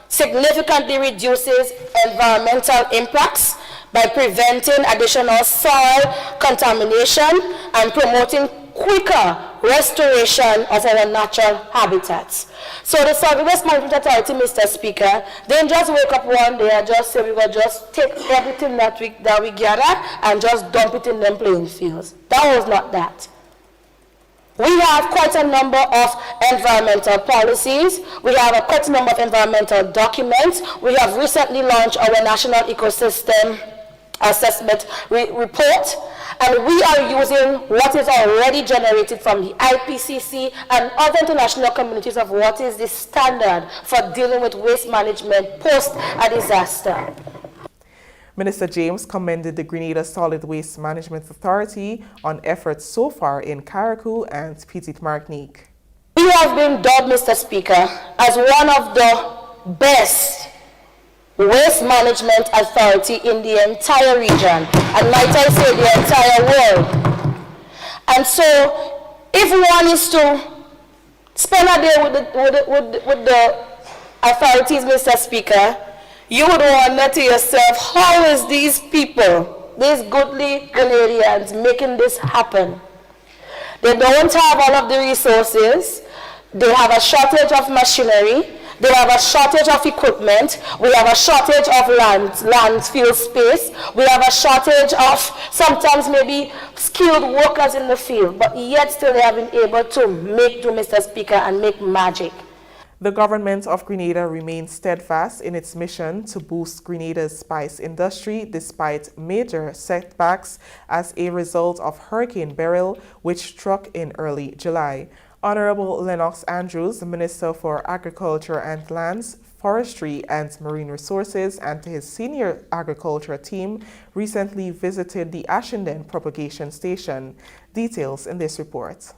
significantly reduces environmental impacts by preventing additional soil contamination and promoting quicker restoration of our natural habitats. So the Solid Waste Management Authority, Mr. Speaker, didn't just wake up one day and just say we will just take everything that we gather and just dump it in them playing fields. That was not that. We have quite a number of environmental policies. We have quite a number of environmental documents. We have recently launched our National Ecosystem Assessment Report, and we are using what is already generated from the IPCC and other international communities of what is the standard for dealing with waste management post a disaster. Minister James commended the Grenada Solid Waste Management Authority on efforts so far in Carriacou and Petite Martinique. We have been dubbed, Mr. Speaker, as one of the best waste management authority in the entire region, and might I say the entire world. And so, if one is to spend a day with the authorities, Mr. Speaker, you would wonder to yourself, how is these people, these goodly Grenadians, making this happen? They don't have all of the resources. They have a shortage of machinery. They have a shortage of equipment. We have a shortage of land field space. We have a shortage of sometimes maybe skilled workers in the field. But yet still they have been able to make do, Mr. Speaker, and make magic. The government of Grenada remains steadfast in its mission to boost Grenada's spice industry despite major setbacks as a result of Hurricane Beryl, which struck in early July. Honorable Lennox Andrews, the Minister for Agriculture and Lands, Forestry and Marine Resources, and his senior agriculture team recently visited the Ashendon propagation station. Details in this report.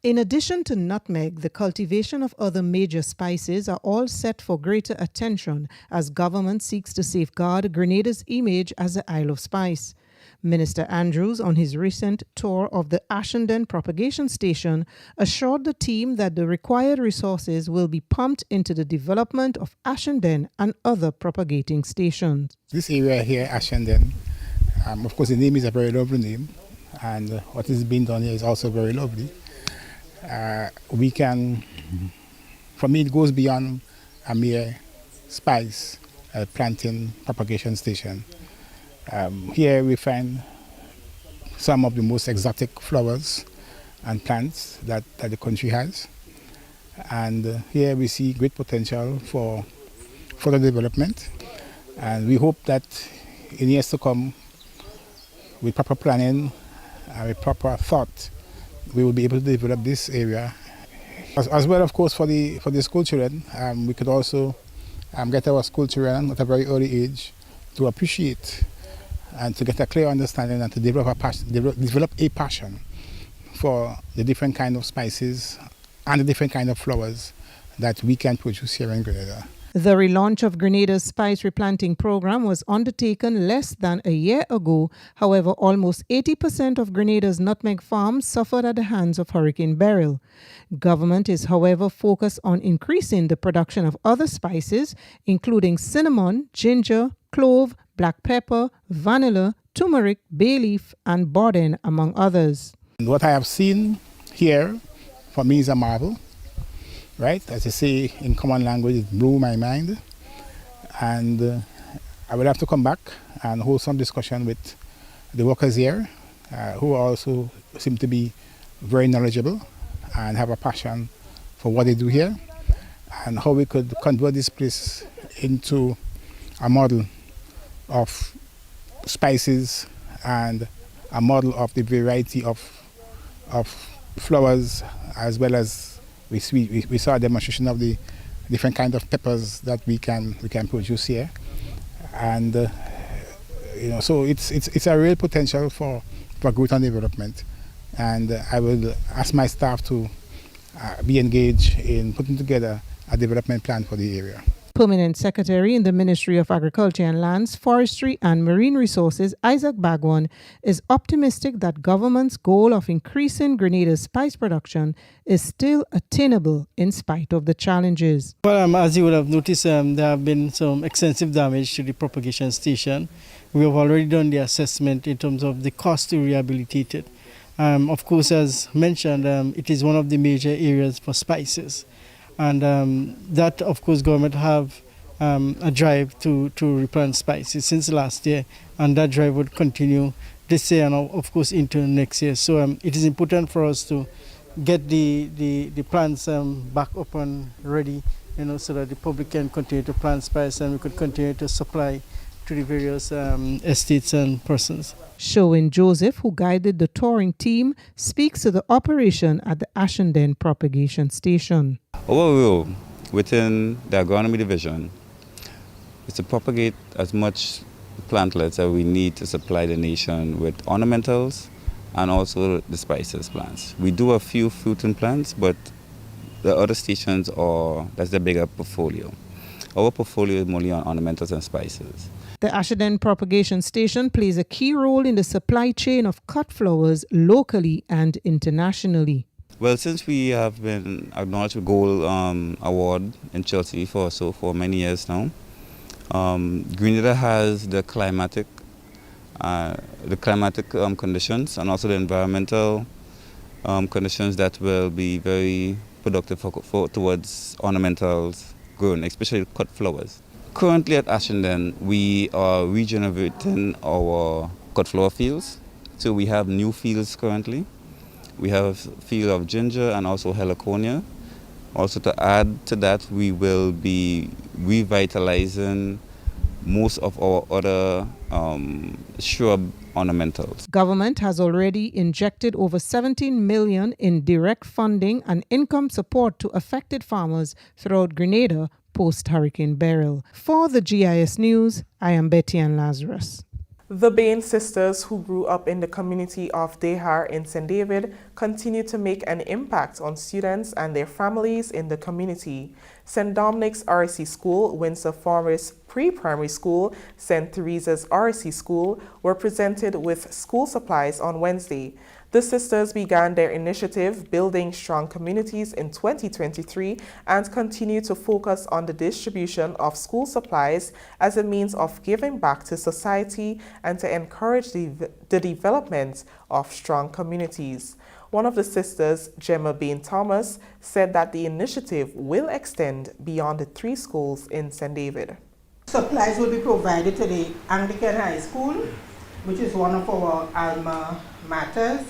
In addition to nutmeg, the cultivation of other major spices are all set for greater attention as government seeks to safeguard Grenada's image as the Isle of Spice. Minister Andrews, on his recent tour of the Ashendon propagation station, assured the team that the required resources will be pumped into the development of Ashendon and other propagating stations. This area here, Ashendon, of course the name is a very lovely name, and what is being done here is also very lovely. We can, for me, it goes beyond a mere spice planting propagation station. Here we find some of the most exotic flowers and plants that the country has. And here we see great potential for further development. And we hope that in years to come, with proper planning and with proper thought, we will be able to develop this area. As well, of course, for the school children, we could also get our school children at a very early age to appreciate and to get a clear understanding and to develop a passion for the different kind of spices and the different kind of flowers that we can produce here in Grenada. The relaunch of Grenada's spice replanting program was undertaken less than a year ago. However, almost 80% of Grenada's nutmeg farms suffered at the hands of Hurricane Beryl. Government is, however, focused on increasing the production of other spices, including cinnamon, ginger, clove, black pepper, vanilla, turmeric, bay leaf, and borden, among others. And what I have seen here, for me, is a marvel. Right, as I say in common language, it blew my mind, and I will have to come back and hold some discussion with the workers here, who also seem to be very knowledgeable and have a passion for what they do here, and how we could convert this place into a model of spices and a model of the variety of flowers, as well as we saw a demonstration of the different kind of peppers that we can produce here, and so it's a real potential for growth and development. And I will ask my staff to be engaged in putting together a development plan for the area. Permanent Secretary in the Ministry of Agriculture and Lands, Forestry and Marine Resources, Isaac Bagwan, is optimistic that government's goal of increasing Grenada's spice production is still attainable in spite of the challenges. Well, as you would have noticed, there have been some extensive damage to the propagation station. We have already done the assessment in terms of the cost to rehabilitate it. Of course, as mentioned, it is one of the major areas for spices. And that, of course, government have a drive to replant spices since last year, and that drive would continue this year and, of course, into next year. So it is important for us to get the plants back up and ready, so that the public can continue to plant spice and we could continue to supply to the various estates and persons. Sherwin Joseph, who guided the touring team, speaks to the operation at the Ashendon propagation station. Our role within the agronomy division is to propagate as much plantlets as we need to supply the nation with ornamentals and also the spices plants. We do a few fruiting plants, but the other stations are, that's the bigger portfolio. Our portfolio is mainly on ornamentals and spices. The Ashenden Propagation Station plays a key role in the supply chain of cut flowers locally and internationally. Well, since we have been acknowledged with Gold Award in Chelsea for many years now, Grenada has the climatic conditions and also the environmental conditions that will be very productive towards ornamentals growing, especially cut flowers. Currently at Ashenden, we are regenerating our cut flower fields. So we have new fields currently. We have a field of ginger and also heliconia. Also to add to that, we will be revitalizing most of our other shrub ornamentals. Government has already injected over 17 million in direct funding and income support to affected farmers throughout Grenada post-Hurricane Beryl. For the GIS News, I am Betty Ann Lazarus. The Bain sisters, who grew up in the community of Dehar in St. David, continue to make an impact on students and their families in the community. St. Dominic's RC School, Windsor Forest Pre-Primary School, St. Teresa's RC School were presented with school supplies on Wednesday. The sisters began their initiative Building Strong Communities in 2023 and continue to focus on the distribution of school supplies as a means of giving back to society and to encourage the development of strong communities. One of the sisters, Gemma Bain Thomas, said that the initiative will extend beyond the 3 schools in St. David. Supplies will be provided to the Anglican High School, which is one of our alma maters,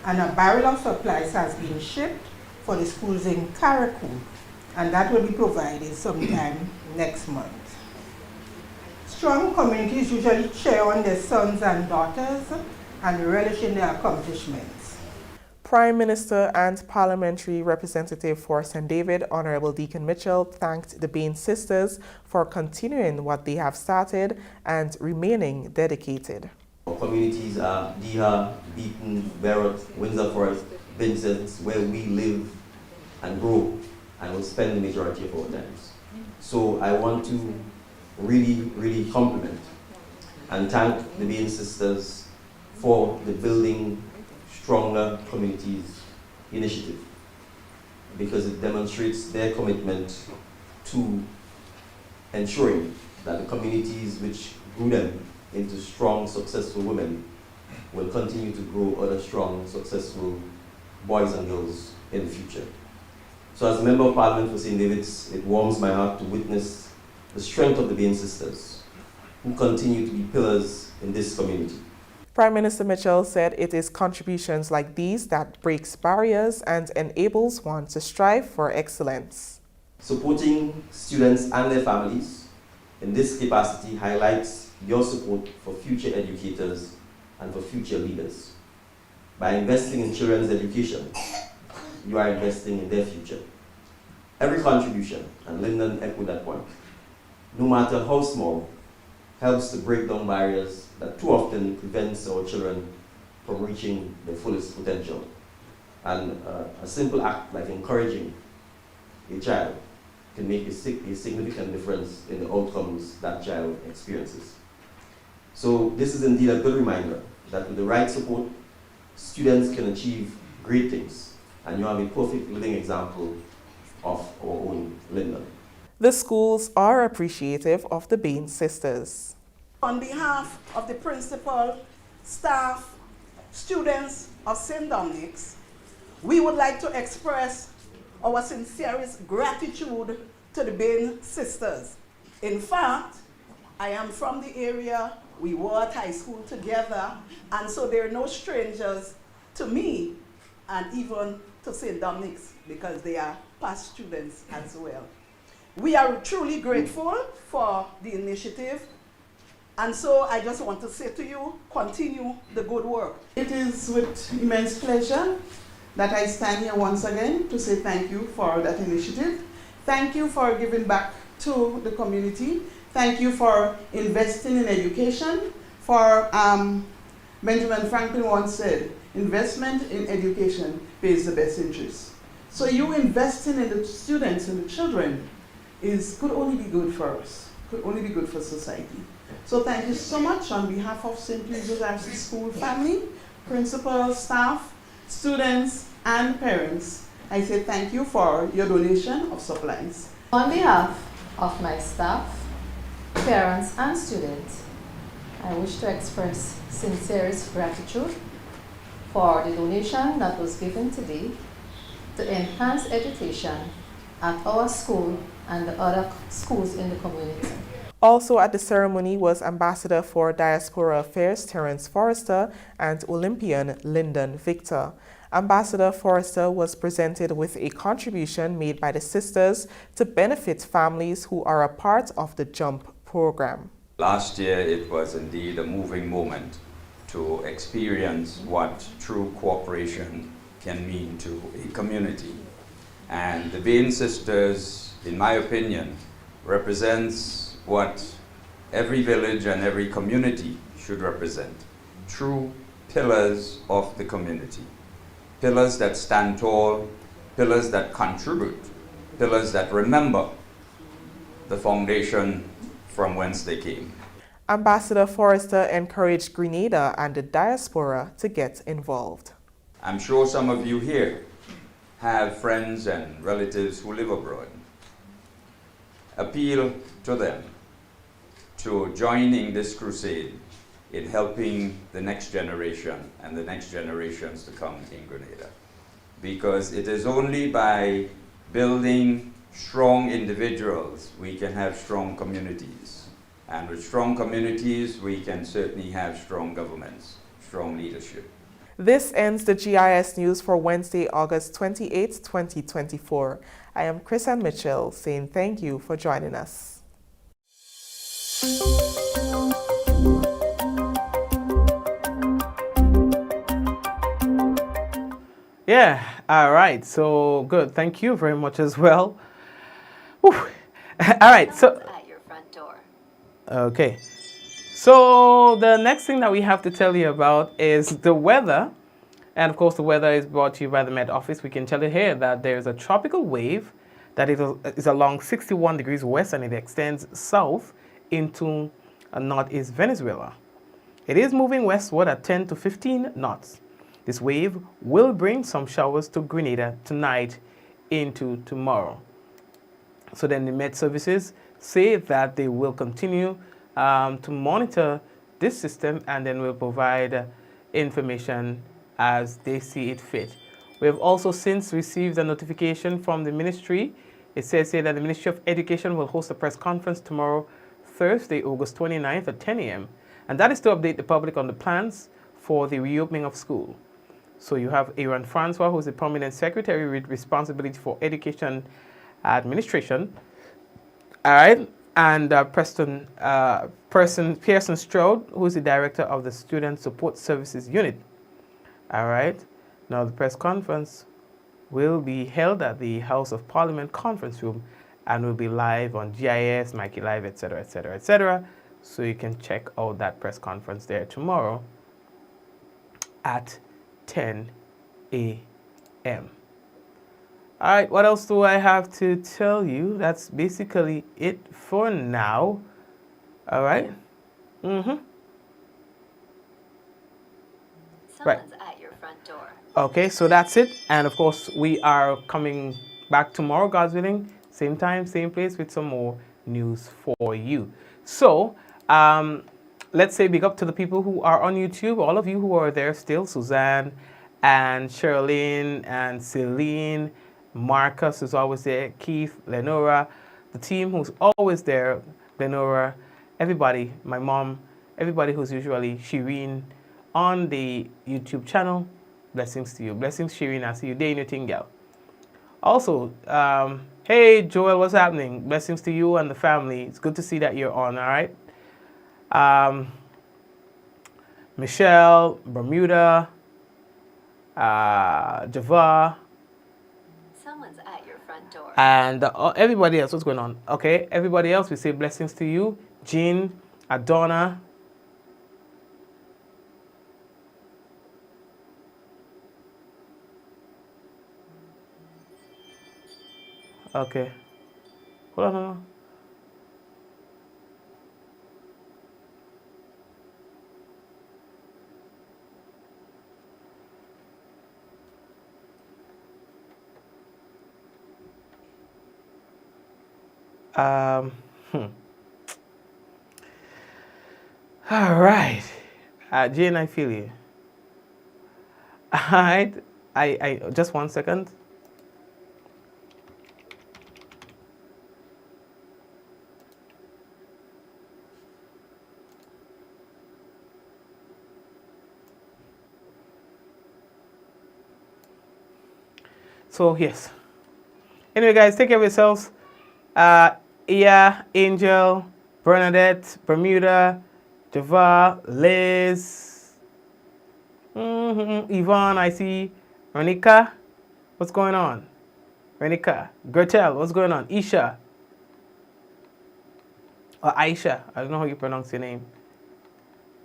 and a barrel of supplies has been shipped for the schools in Carriacou, and that will be provided sometime next month. Strong communities usually cheer on their sons and daughters and relish in their accomplishments. Prime Minister and Parliamentary Representative for St. David, Honorable Deacon Mitchell, thanked the Bain sisters for continuing what they have started and remaining dedicated. Our communities are Dehar, Beaton, Barrett, Windsor Forest, Vincent, where we live and grow and will spend the majority of our times. So I want to really compliment and thank the Bain sisters for the Building Stronger Communities initiative, because it demonstrates their commitment to ensuring that the communities which grew them into strong, successful women will continue to grow other strong, successful boys and girls in the future. So as a Member of Parliament for St. David's, it warms my heart to witness the strength of the Bain sisters, who continue to be pillars in this community. Prime Minister Mitchell said it is contributions like these that breaks barriers and enables one to strive for excellence. Supporting students and their families in this capacity highlights your support for future educators and for future leaders. By investing in children's education, you are investing in their future. Every contribution, and Lyndon echoed that point, no matter how small, helps to break down barriers that too often prevents our children from reaching their fullest potential. And a simple act like encouraging a child can make a significant difference in the outcomes that child experiences. So this is indeed a good reminder that with the right support, students can achieve great things, and you have a perfect living example of our own Lyndon. The schools are appreciative of the Bain sisters. On behalf of the principal, staff, students of St. Dominic's, we would like to express our sincerest gratitude to the Bain sisters. In fact, I am from the area, we were at high school together, and so they're no strangers to me and even to St. Dominic's, because they are past students as well. We are truly grateful for the initiative, and so I just want to say to you, continue the good work. It is with immense pleasure that I stand here once again to say thank you for that initiative. Thank you for giving back to the community. Thank you for investing in education. For Benjamin Franklin once said, investment in education pays the best interest. So you investing in the students and the children could only be good for us, could only be good for society. So thank you so much on behalf of St. Joseph's School family, principal, staff, students, and parents. I say thank you for your donation of supplies. On behalf of my staff, parents, and students, I wish to express sincerest gratitude for the donation that was given today to enhance education at our school and the other schools in the community. Also at the ceremony was Ambassador for Diaspora Affairs Terence Forrester and Olympian Lyndon Victor. Ambassador Forrester was presented with a contribution made by the sisters to benefit families who are a part of the JUMP program. Last year it was indeed a moving moment to experience what true cooperation can mean to a community. And the Bain sisters, in my opinion, represents what every village and every community should represent. True pillars of the community. Pillars that stand tall, pillars that contribute, pillars that remember the foundation from whence they came. Ambassador Forrester encouraged Grenada and the diaspora to get involved. I'm sure some of you here have friends and relatives who live abroad. Appeal to them to joining this crusade in helping the next generation and the next generations to come in Grenada. Because it is only by building strong individuals we can have strong communities. And with strong communities, we can certainly have strong governments, strong leadership. This ends the GIS News for Wednesday, August 28, 2024. I am Chris Ann Mitchell saying thank you for joining us. Yeah, all right, so good. Thank you very much as well. Whew. All right, so at your front door. Okay, so the next thing that we have to tell you about is the weather. And of course, the weather is brought to you by the Met Office. We can tell you here that there's a tropical wave that is along 61 degrees west and it extends south into northeast Venezuela. It is moving westward at 10 to 15 knots. This wave will bring some showers to Grenada tonight into tomorrow. So then the Met services say that they will continue to monitor this system and then will provide information as they see it fit. We have also since received a notification from the ministry. It says here that the Ministry of Education will host a press conference tomorrow, Thursday, August 29th at 10 a.m. And that is to update the public on the plans for the reopening of school. So you have Aaron Francois, who is the permanent secretary with responsibility for education administration. All right. And Pearson Stroud, who is the director of the Student Support Services Unit. All right. Now the press conference will be held at the House of Parliament conference room and will be live on GIS, Mikey Live, etc., etc., etc. So you can check out that press conference there tomorrow at 10 a.m. All right, what else do I have to tell you? That's basically it for now. All right. Right. Someone's at your front door. Okay, so that's it. And of course, we are coming back tomorrow, God's willing. Same time, same place with some more news for you. So, let's say big up to the people who are on YouTube, all of you who are there still, Suzanne and Charlene and Celine, Marcus is always there, Keith, Lenora, the team who's always there, Lenora, everybody, my mom, everybody who's usually Shireen on the YouTube channel. Blessings to you. Blessings, Shireen. I see you day in your thing, gal. Also, hey, Joel, what's happening? Blessings to you and the family. It's good to see that you're on, all right? Michelle, Bermuda, Java. Someone's at your front door. And everybody else, what's going on? Okay, everybody else, we say blessings to you. Jean, Adonna. Okay. Hold on, hold on. Hmm. All right. Jane, I feel you. All right. I just 1 second. So yes. Anyway, guys, take care of yourselves. Iya, Angel, Bernadette, Bermuda, Java, Liz, Yvonne, I see. Renika, what's going on? Renika, Gertel, what's going on? Isha, or Aisha, I don't know how you pronounce your name.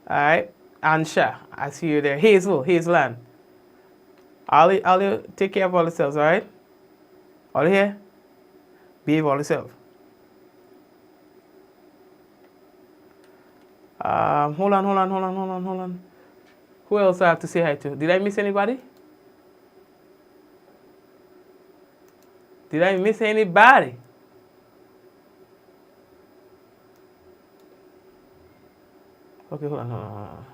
All right, Ansha, I see you there. Hazelan. All you take care of all yourselves, all right? All you here? Behave all yourself. Hold on. Who else I have to say hi to? Did I miss anybody? Did I miss anybody? Okay, hold on.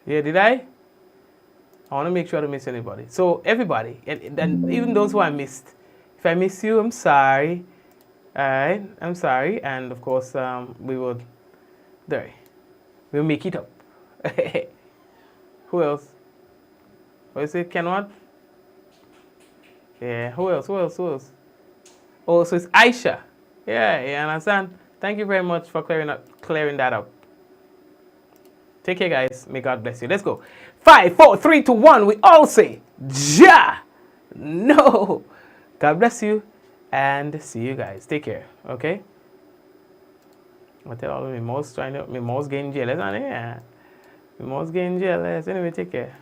Yeah, did I? I want to make sure I don't miss anybody. So everybody, and even those who I missed, if I miss you, I'm sorry. All right, I'm sorry, and of course we'll make it up. Who else? What is it? Cannot? Yeah. Who else? Oh, so it's Aisha. Yeah, you understand? Thank you very much for clearing that up. Take care, guys. May God bless you. Let's go. 5, 4, 3, 2, 1. We all say, Ja. No. God bless you. And see you guys. Take care. Okay? I tell all of me, most getting jealous. Yeah. Me most getting jealous. Anyway, take care.